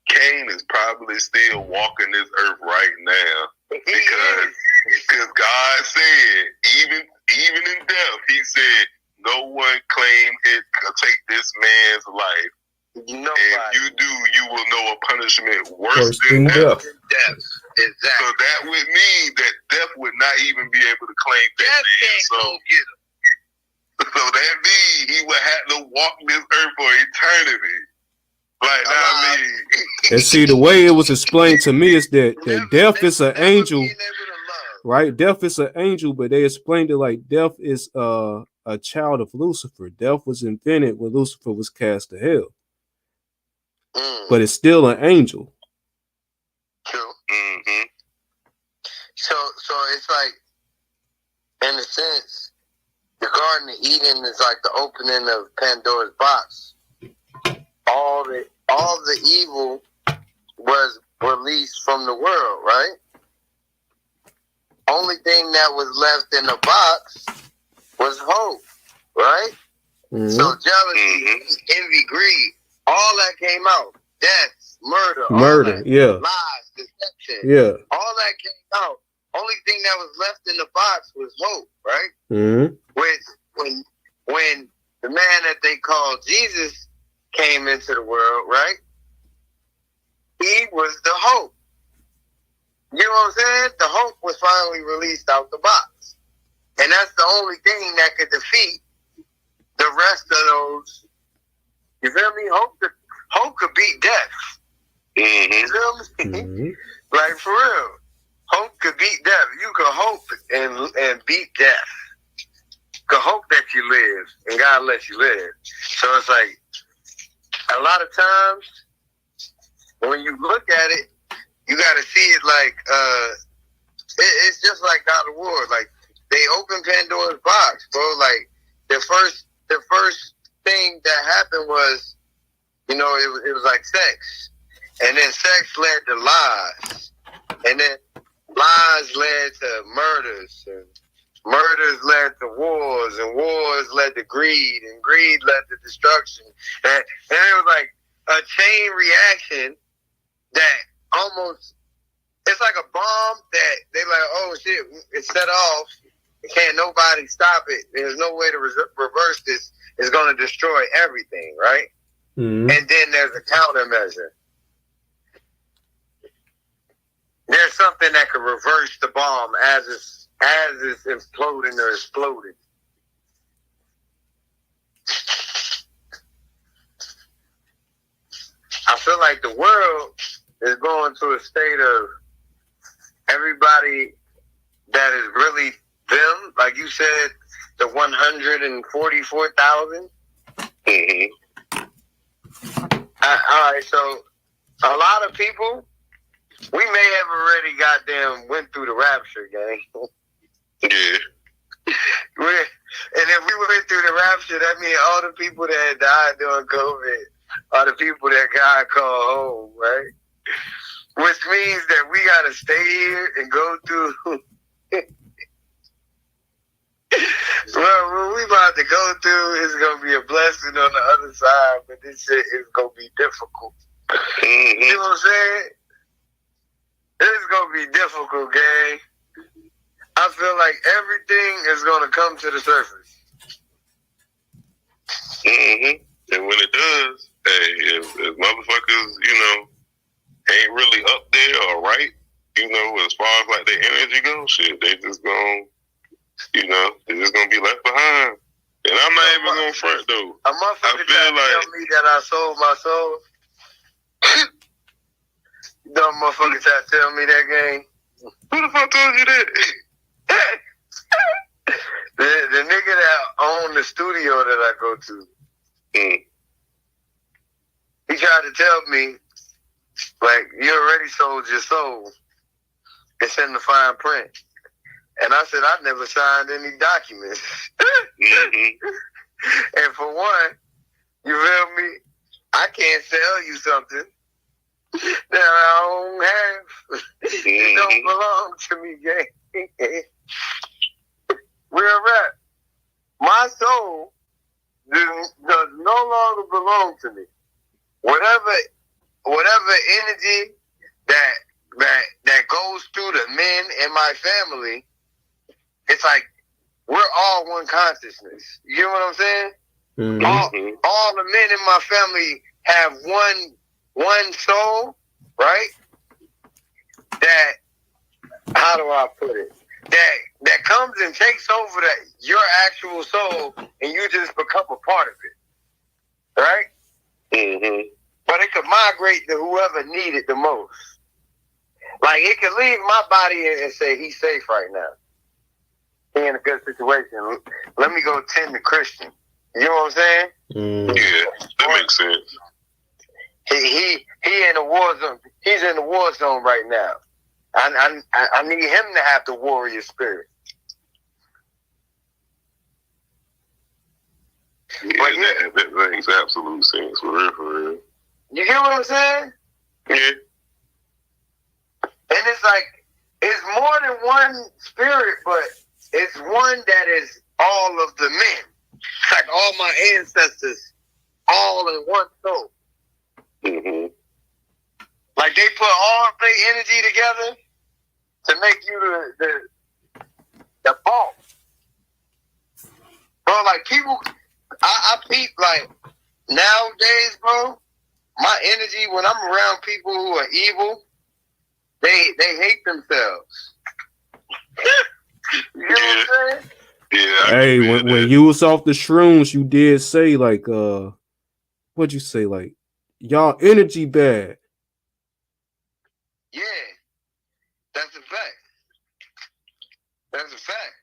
Cain is probably still walking this earth right now because God said, even in death, He said, no one claimed it could take this man's life. Nobody. And if you do, you will know a punishment worse than death. Exactly. So that would mean that death would not even be able to claim that man. So that means he would have to walk this earth for eternity. Like, I mean. And see, the way it was explained to me is that death is an angel, right? Death is an angel, but they explained it like death is a child of Lucifer. Death was invented when Lucifer was cast to hell. But it's still an angel. True. So it's like, in a sense, the Garden of Eden is like the opening of Pandora's box. All the evil was released from the world, right? Only thing that was left in the box was hope, right? So jealousy, envy, greed, all that came out. Death, murder, lies, deception. Yeah. All that came out. Only thing that was left in the box was hope, right? Which when the man that they called Jesus came into the world, right? He was the hope. You know what I'm saying? The hope was finally released out the box. And that's the only thing that could defeat the rest of those. You feel me? Hope could beat death. You feel me? Like, for real. Hope could beat death. You could hope and beat death. You could hope that you live, and God lets you live. So it's like, a lot of times, when you look at it, you got to see it like, it's just like God of War. Like, they opened Pandora's box, bro. Like, the first thing that happened was, it was like sex. And then sex led to lies. And then lies led to murders. And murders led to wars. And wars led to greed. And greed led to destruction. And it was like a chain reaction that almost, it's like a bomb that they like, oh shit, it's set off. Can't nobody stop it. There's no way to reverse this. It's going to destroy everything, right? And then there's a countermeasure. There's something that could reverse the bomb as it's imploding or exploding. I feel like the world is going to a state of everybody that is really them, like you said, the 144,000. All right, so a lot of people, we may have already goddamn went through the rapture, gang. Yeah. And if we went through the rapture, that means all the people that died during COVID are the people that God called home, right? Which means that we gotta stay here and go through. Well, what we about to go through is gonna be a blessing on the other side, but this shit is gonna be difficult. Mm-hmm. You know what I'm saying? It's gonna be difficult, gang. I feel like everything is gonna come to the surface. Mm-hmm. And when it does, hey, if motherfuckers, ain't really up there or right, as far as like their energy goes, shit, they just gonna, they're just gonna be left behind. And I'm not even gonna front though. A motherfucker tell me that I sold my soul. Dumb motherfucker try to tell me that, gang. Who the fuck told you that? The nigga that owned the studio that I go to, he tried to tell me, like, you already sold your soul. It's in the fine print. And I said, I never signed any documents. And for one, you feel me? I can't sell you something that I don't have. It don't belong to me, gang. We're a rap. My soul does no longer belong to me. Whatever energy that goes through the men in my family, it's like we're all one consciousness. You get what I'm saying? Mm-hmm. All the men in my family have one soul, right? That, how do I put it? That comes and takes over your actual soul, and you just become a part of it, right? Mm-hmm. But it could migrate to whoever needs it the most. Like, it could leave my body and say, he's safe right now. He in a good situation. Let me go tend to Christian. You know what I'm saying? Mm. Yeah, that makes sense. He in the war zone. He's in the war zone right now. I need him to have the warrior spirit. Yeah, that makes absolute sense. For real. You get what I'm saying? Yeah. And it's like, it's more than one spirit, but it's one that is all of the men. It's like all my ancestors, all in one soul. Mm-hmm. Like they put all their energy together to make you the boss. Bro, like people, I peep like nowadays, bro, my energy when I'm around people who are evil, they hate themselves. You know what I'm saying? Yeah. Hey, when you was off the shrooms, you did say like what'd you say? Like, y'all energy bad. Yeah. That's a fact. That's a fact.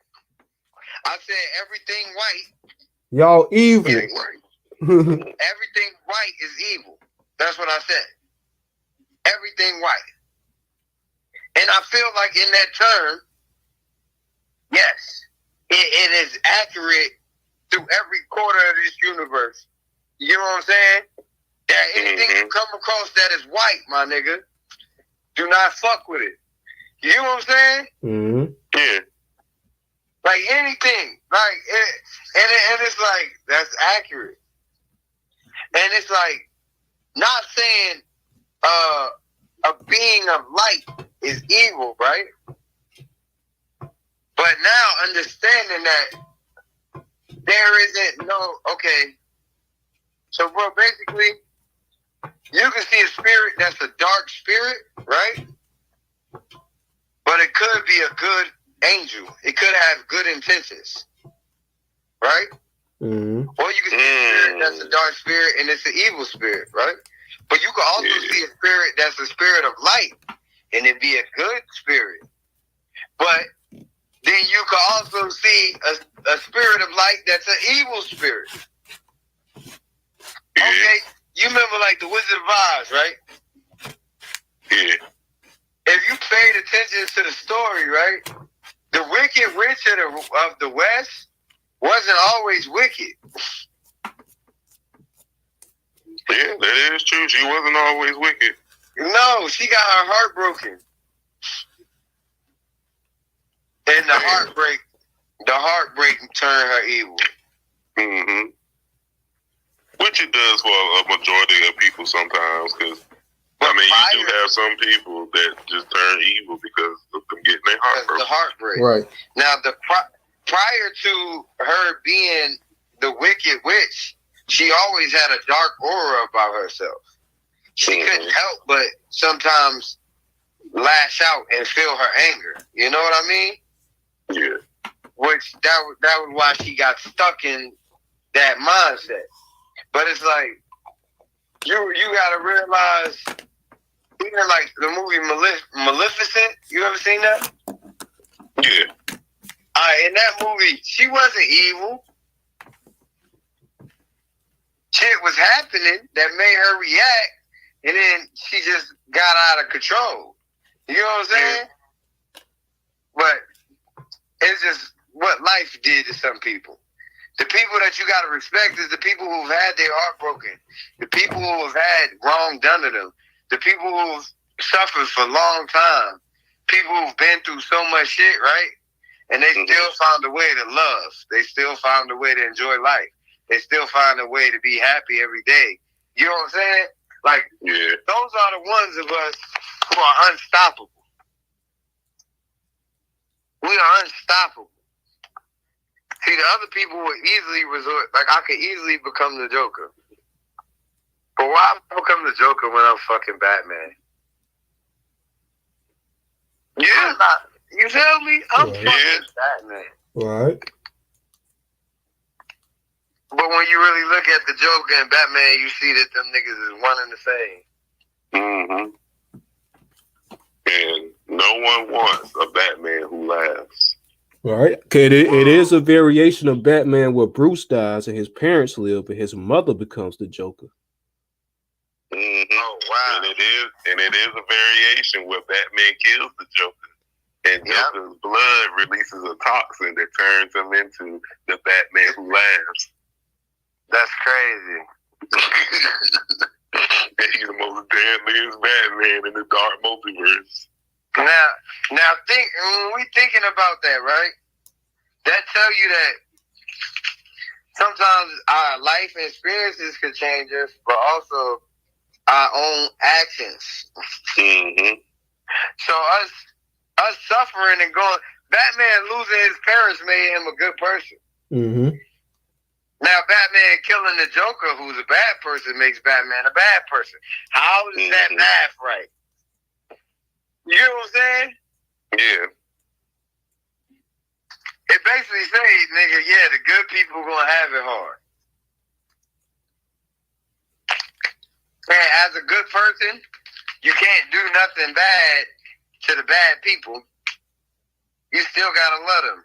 I said everything white. Y'all evil. Everything white is evil. That's what I said. Everything white. And I feel like in that term, yes, it is accurate through every corner of this universe. You know what I'm saying? That anything you come across that is white, my nigga, do not fuck with it. You know what I'm saying? Mm-hmm. Yeah. Like anything. Like, and it's like, that's accurate. And it's like, not saying a being of light is evil, right? But now understanding that there isn't no, okay. So, bro, basically, you can see a spirit that's a dark spirit, right? But it could be a good angel. It could have good intentions, right? Mm-hmm. Or you can see a spirit that's a dark spirit and it's an evil spirit, right? But you can also see a spirit that's a spirit of light and it be a good spirit. But then you can also see a spirit of light that's an evil spirit. Okay, you remember like the Wizard of Oz, right? Yeah. If you paid attention to the story, right, the wicked witch of the West wasn't always wicked. Yeah, that is true. She wasn't always wicked. No, she got her heart broken. And the heartbreak turned her evil. Mm-hmm. Which it does for a majority of people sometimes, because I mean, you do have some people that just turn evil because of them getting their heart broken. The heartbreak. Right. Now, prior to her being the wicked witch, she always had a dark aura about herself. She couldn't help but sometimes lash out and feel her anger. You know what I mean? Yeah. Which that was why she got stuck in that mindset. But it's like you gotta realize, even like the movie Maleficent. You ever seen that? Yeah. In that movie, she wasn't evil. Shit was happening that made her react, and then she just got out of control. You know what I'm saying? But it's just what life did to some people. The people that you got to respect is the people who've had their heart broken, the people who have had wrong done to them, the people who've suffered for a long time, people who've been through so much shit, right? And they still found a way to love. They still found a way to enjoy life. They still find a way to be happy every day. You know what I'm saying? Like, those are the ones of us who are unstoppable. We are unstoppable. See, the other people would easily resort, like, I could easily become the Joker. But why become the Joker when I'm fucking Batman? Yeah. You feel me? I'm fucking Batman. Right. But when you really look at the Joker and Batman, you see that them niggas is one and the same. Mm-hmm. And no one wants a Batman who laughs. Right. Okay, it is a variation of Batman where Bruce dies and his parents live, and his mother becomes the Joker. Mm-hmm. Oh, wow. And it is a variation where Batman kills the Joker. And Joker's blood releases a toxin that turns him into the Batman who laughs. That's crazy. And he's the most deadliest Batman in the dark multiverse. Now think when we thinking about that, right? That tell you that sometimes our life experiences could change us, but also our own actions. Mm-hmm. So us suffering and going, Batman losing his parents made him a good person. Mm-hmm. Now Batman killing the Joker, who's a bad person, makes Batman a bad person. How is that math right? You know what I'm saying? Yeah. It basically says, nigga, yeah, the good people gonna have it hard. And as a good person, you can't do nothing bad to the bad people. You still gotta love them.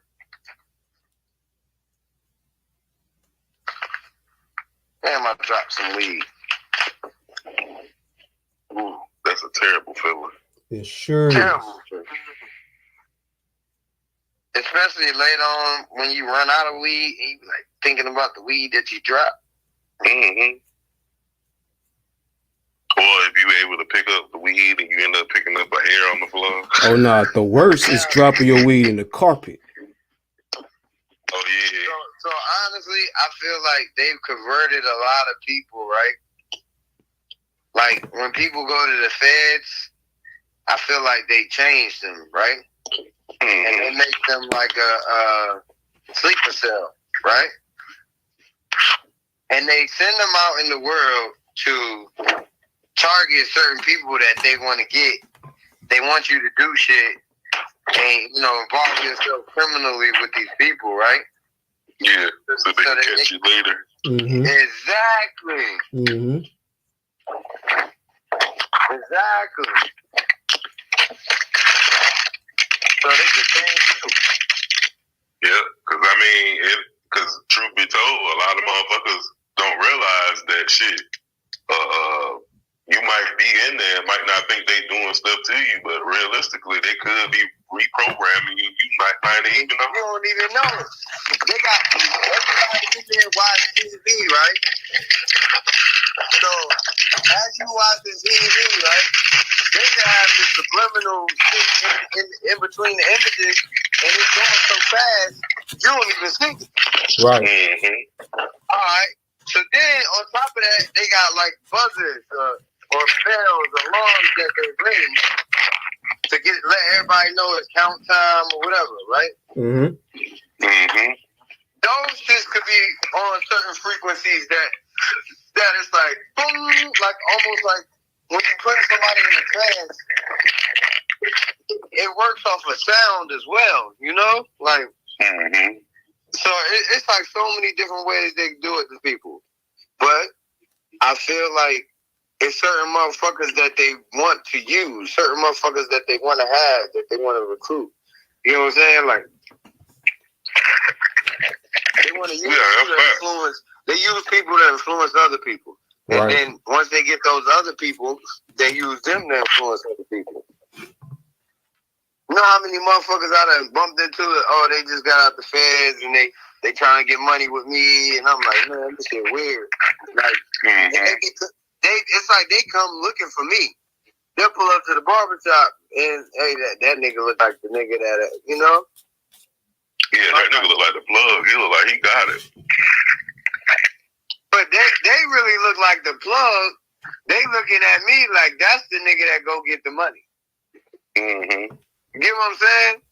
Damn, I dropped some weed. Ooh, that's a terrible feeling. It sure Terrible. is. Especially later on when you run out of weed and you be like thinking about the weed that you dropped. Mm-hmm. Or if you were able to pick up the weed and you end up picking up a hair on the floor. Oh, nah. The worst is dropping your weed in the carpet. Oh, yeah. So honestly, I feel like they've converted a lot of people, right? Like when people go to the feds, I feel like they changed them, right? Mm-hmm. And they make them like a sleeper cell, right? And they send them out in the world to target certain people that they want to get. They want you to do shit and, involve yourself criminally with these people, right? Yeah, so they can catch you later. Mm-hmm. Exactly. Mm-hmm. Exactly. So they can change you. Yeah, because truth be told, a lot of motherfuckers don't realize that shit. you might be in there, might not think they doing stuff to you, but realistically, they could be reprogramming you. You might not even know. You don't even know it. They got everybody in there watching TV, right? So as you watching TV, right, they can have the subliminal shit in between the images, and it's going so fast you don't even see it. Right. Mm-hmm. All right. So then on top of that, they got like buzzers or bells, alarms that they ring to let everybody know it's count time or whatever, right? Mm-hmm. Mm-hmm. Those shits could be on certain frequencies that it's like boom, like almost like when you put somebody in a trance, it works off a sound as well, you know? Like, Mm-hmm. so it's like so many different ways they do it to people. But I feel like it's certain motherfuckers that they want to use, certain motherfuckers that they want to have, that they want to recruit. You know what I'm saying? Like, they want to use people that influence. They use people that influence other people. And Right. then once they get those other people, they use them to influence other people. You know how many motherfuckers I done bumped into it? Oh, they just got out the feds and they trying to get money with me. And I'm like, man, this shit weird. Like, Mm-hmm. it's like they come looking for me. They'll pull up to the barbershop and, hey, that nigga look like the nigga that, you know? Yeah, that nigga look like the plug. He look like he got it. But they really look like the plug. They looking at me like that's the nigga that go get the money. Mm-hmm. You get what I'm saying?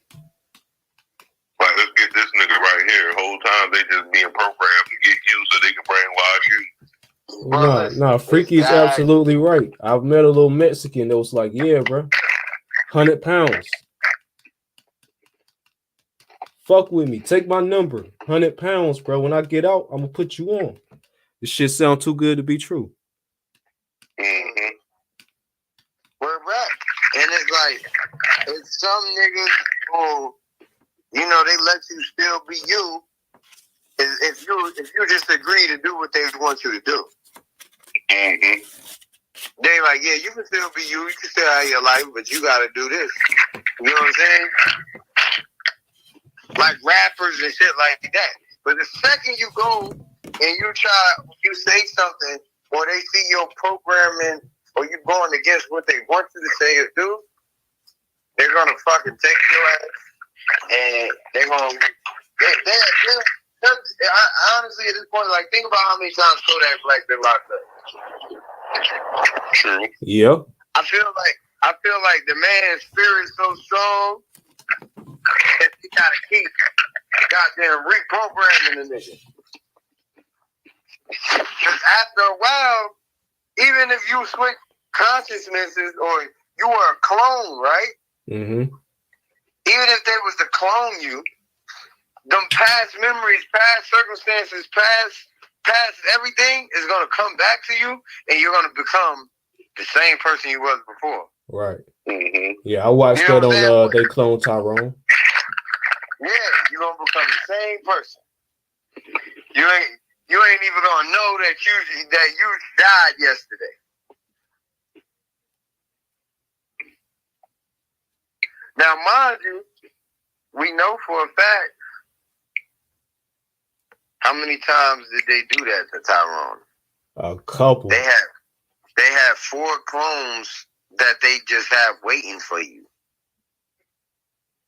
Like, let's get this nigga right here. The whole time they just being programmed to get you so they can brainwash you. Nah, Freaky is absolutely right. I've met a little Mexican that was like, yeah, bro, 100 pounds. Fuck with me. Take my number. 100 pounds, bro. When I get out, I'm gonna put you on. This shit sound too good to be true. Mm-hmm. We're back. And it's like, it's some niggas who, you know, they let you still be you if you just agree to do what they want you to do. Mm-hmm. They like, yeah, you can still be you can still have your life, but you gotta do this. You know what I'm saying? Like rappers and shit like that. But the second you go and you say something, or they see your programming, or you going against what they want you to say or do, they're gonna fucking take your ass, and they're gonna. I honestly, at this point, like, think about how many times Kodak Black been locked up. True. Yeah. I feel like the man's spirit's so strong that he gotta keep goddamn reprogramming the nigga. Because after a while, even if you switch consciousnesses or you were a clone, right? Mm-hmm. Even if they was to clone you, them past memories, past circumstances, past everything is gonna come back to you, and you're gonna become the same person you was before. Right. Mm-hmm. Yeah, I watched that on They Clone Tyrone. Yeah, you're gonna become the same person. You ain't even gonna know that you died yesterday. Now, mind you, we know for a fact how many times did they do that to Tyrone? A couple. They have 4 clones that they just have waiting for you.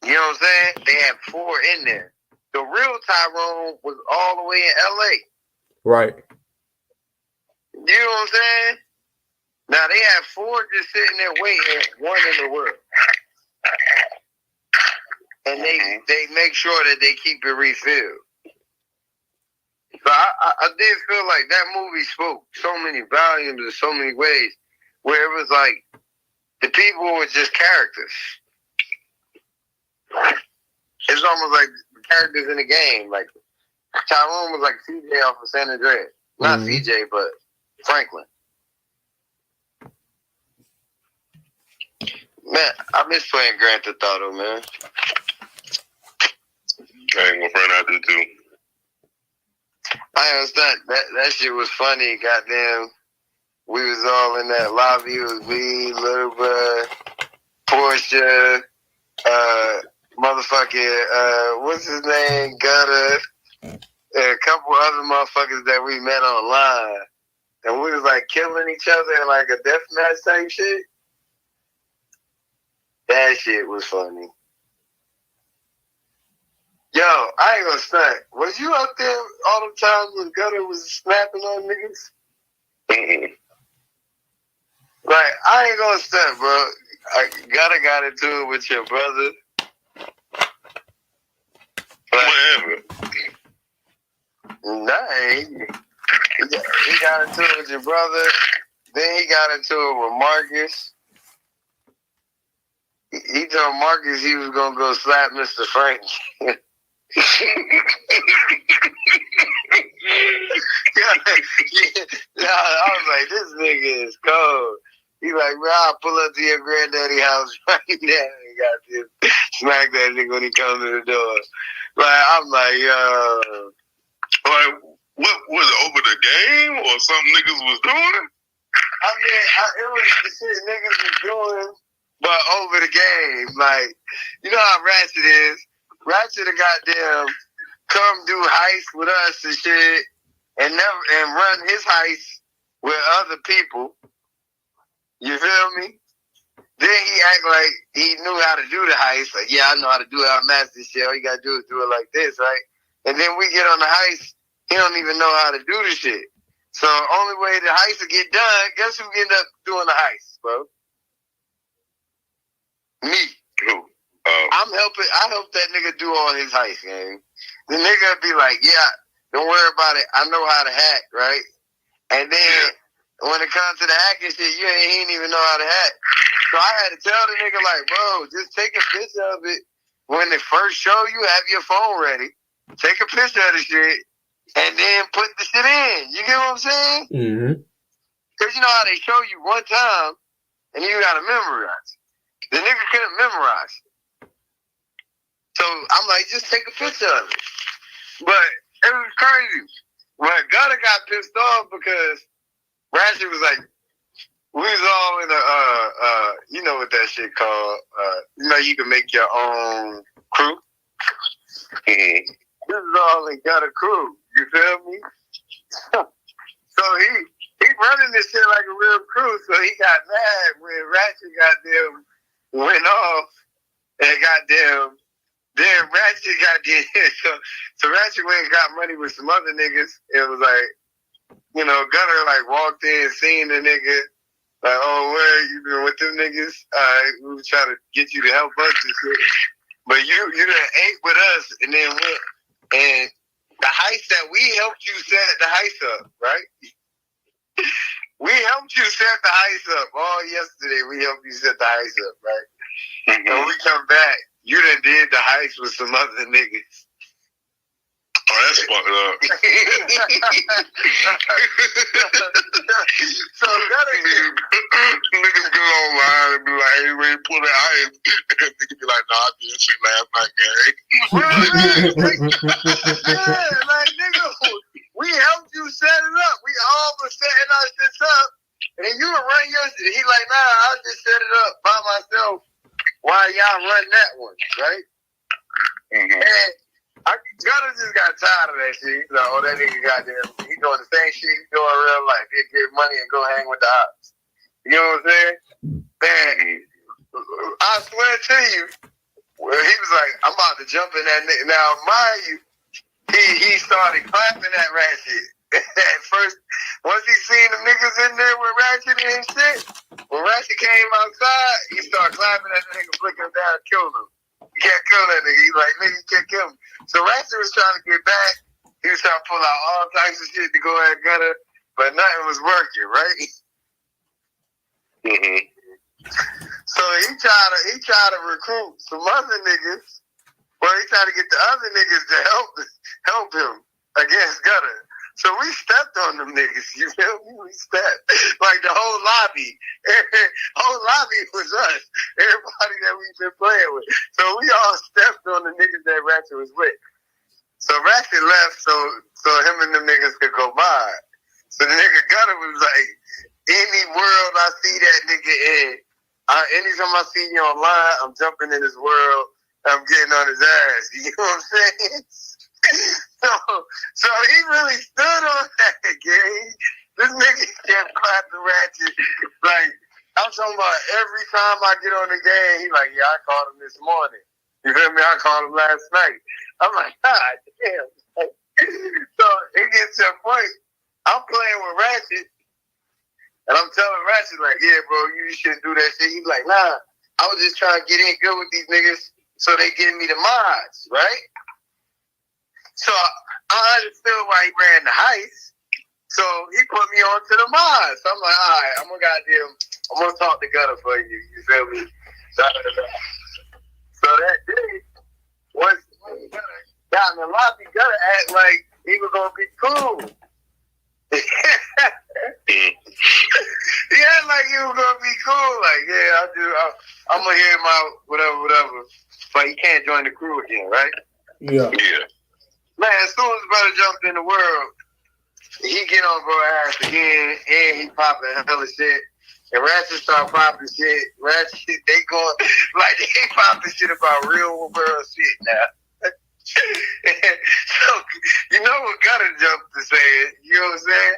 You know what I'm saying? They have 4 in there. The real Tyrone was all the way in LA. Right. You know what I'm saying? Now they have 4 just sitting there waiting, 1 in the world. And they make sure that they keep it refilled. So I did feel like that movie spoke so many volumes in so many ways, where it was like the people were just characters. It's almost like characters in the game. Like Tyrone was like CJ off of San Andreas. Not CJ, but Franklin. Man, I miss playing Grand Theft Auto, man. Hey, my friend, I do too. I understand that shit was funny. Goddamn, We was all in that lobby. It was me, Little Bud, Portia, motherfucking, what's his name? Gutter, and a couple other motherfuckers that we met online. And we was like killing each other in like a deathmatch type shit. That shit was funny. Yo, I ain't gonna stunt. Was you out there all the times when Gutter was snapping on niggas? Like, I ain't gonna stunt, bro. Gutter got into it with your brother. Whatever. Nah, he got into it with your brother. Then he got into it with Marcus. He told Marcus he was gonna go slap Mr. Frank. Yeah, I was like, this nigga is cold. He like, bro, I'll pull up to your granddaddy house right now and got this. Smack that nigga when he comes to the door. Like, I'm like, yo. Like, what was it, over the game or something niggas was doing? I mean, it was the shit niggas was doing, but over the game. Like, you know how Ratchet is. Ratchet goddamn come do heist with us and shit, and run his heist with other people. You feel me? Then he act like he knew how to do the heist. Like, yeah, I know how to do it. I mastered this shit. All you gotta do is do it like this, right? And then we get on the heist. He don't even know how to do the shit. So only way the heist will get done, guess who end up doing the heist, bro? Me. Who? I help that nigga do all his heist, gang. The nigga be like, yeah, don't worry about it. I know how to hack, right? And then when it comes to the hacking shit, he ain't even know how to hack. So I had to tell the nigga, like, bro, just take a picture of it. When they first show you, have your phone ready. Take a picture of the shit, and then put the shit in. You get what I'm saying? Mm-hmm. Because you know how they show you one time, and you got to memorize. The nigga couldn't memorize. So I'm like, just take a picture of it. But it was crazy. But Gutter got pissed off because Ratchet was like, we was all in you know what that shit called? You know, you can make your own crew. We was all in Gutter crew. You feel me? So he running this shit like a real crew. So he got mad when Ratchet goddamn went off and goddamn. Then Ratchet got so Ratchet went and got money with some other niggas. It was like, you know, Gutter like walked in, seen the nigga, like, oh, where you been with them niggas? We were trying to get you to help us and shit. But you done ate with us and then went. And the heist that we helped you set the heist up, right? We helped you set the heist up. All yesterday we helped you set the heist up, right? Mm-hmm. And we come back. You done did the heist with some other niggas. Oh, that's fucked up. So niggas go online and be like, hey, we pull that ice. Niggas be like, nah, I did shit last night, gang. Yeah, like, nigga, we helped you set it up. We all were setting our shit up. And you would run your shit. He like, nah, I'll just set it up by myself while y'all run that one, right? Mm-hmm. And Gutter just got tired of that shit. He's like, oh, that nigga goddamn, he doing the same shit he doing in real life. He'll get money and go hang with the ops. You know what I'm saying? Man, I swear to you, he was like, I'm about to jump in that nigga. Now, mind you, he started clapping at Ratchet. At first, once he seen the niggas in there with Ratchet and shit, when Ratchet came outside, he started clapping at the nigga, flicking him down and killing him. You can't kill that nigga. He's like, nigga, you can't kill him. So Ratchet was trying to get back. He was trying to pull out all types of shit to go at Gutter, but nothing was working, right? Mm-hmm. So he tried to recruit some other niggas. Well, he tried to get the other niggas to help him against Gutter. So we stepped on them niggas, you feel me? We stepped. Like the whole lobby. Whole lobby was us. Everybody that we've been playing with. So we all stepped on the niggas that Ratchet was with. So Ratchet left so him and them niggas could go by. So the nigga Gutter was like, any world I see that nigga in, anytime I see you online, I'm jumping in his world. I'm getting on his ass. You know what I'm saying? So he really stood on that game. This nigga kept clapping Ratchet. Like, I'm talking about every time I get on the game, he like, yeah, I called him this morning. You feel me? I called him last night. I'm like, God damn. So it gets to a point, I'm playing with Ratchet, and I'm telling Ratchet, like, yeah, bro, you shouldn't do that shit. He's like, nah, I was just trying to get in good with these niggas so they give me the mods, right? So I understood why he ran the heist. So he put me on to the mods. So I'm like, all right, I'm gonna talk to Gutter for you. You feel me? So that day, once Gutter got in the lobby, Gutter act like he was gonna be cool. He act like he was gonna be cool. Like, yeah, I'm gonna hear him out, whatever. But he can't join the crew again, right? Yeah. Man, as soon as Brother jumped in the world, he get on bro ass again, and he popping hella shit. And Ratchet start popping shit. Ratchet, they going, like, they popping shit about real world shit now. So, you know what Gutter jumped to say it, you know what I'm saying?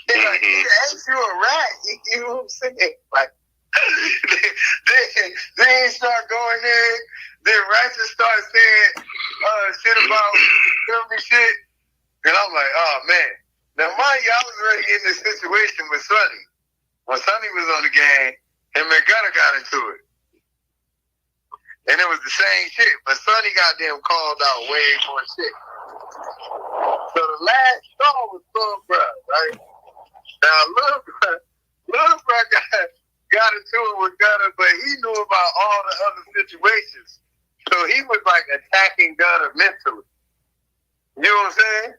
They like, ain't you a rat? You know what I'm saying? Like, they start going in, then Ratchet start saying shit about filming shit. And I'm like, oh man. Now mind you, I was already in this situation with Sonny. When Sonny was on the game, him and Gutter got into it. And it was the same shit, but Sonny got them called out way more shit. So the last straw was Lil Bro, right? Now Lil Bro got into it with Gutter, but he knew about all the other situations. So he was like attacking Gutter mentally. You know what I'm saying?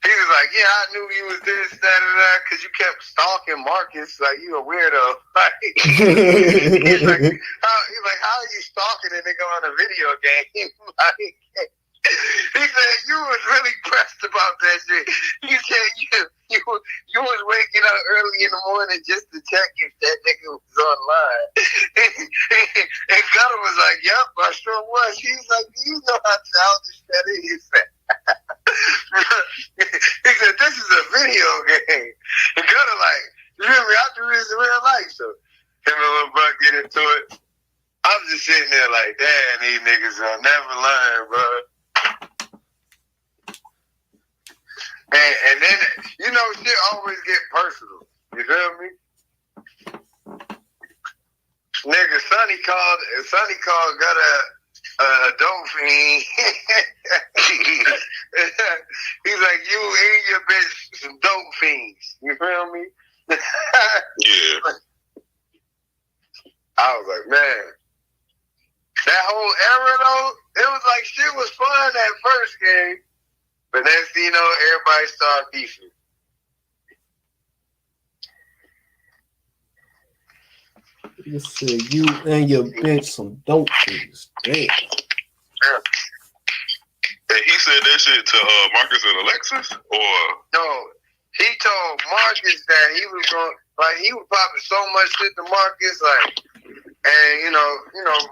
He was like, yeah, I knew you was this, that, because you kept stalking Marcus. Like, you a weirdo. Like, he's like, how are you stalking a nigga on a video game? Like, he said, you was really pressed about that shit. You said you was waking up early in the morning just to check if that nigga was online. And Gutter was like, yep, I sure was. He was like, do you know how childish that is? He said, this is a video game. And Gutter like, you feel me? I do this in real life. So him and Lil Bro get into it. I'm just sitting there like, damn, these niggas will never learn, bro. And then, you know, shit always get personal. You feel me? Nigga, Sonny called Gutter a dope fiend. He's like, you and your bitch some dope fiends. You feel me? Yeah. I was like, man. That whole era though, it was like shit was fun that first game. But next thing you know, everybody started beefing. You said you and your bitch some dope things. Damn. And he said that shit to Marcus and Alexis, or No, he told Marcus that he was going, like, he was popping so much shit to Marcus, like, and you know, Ratchet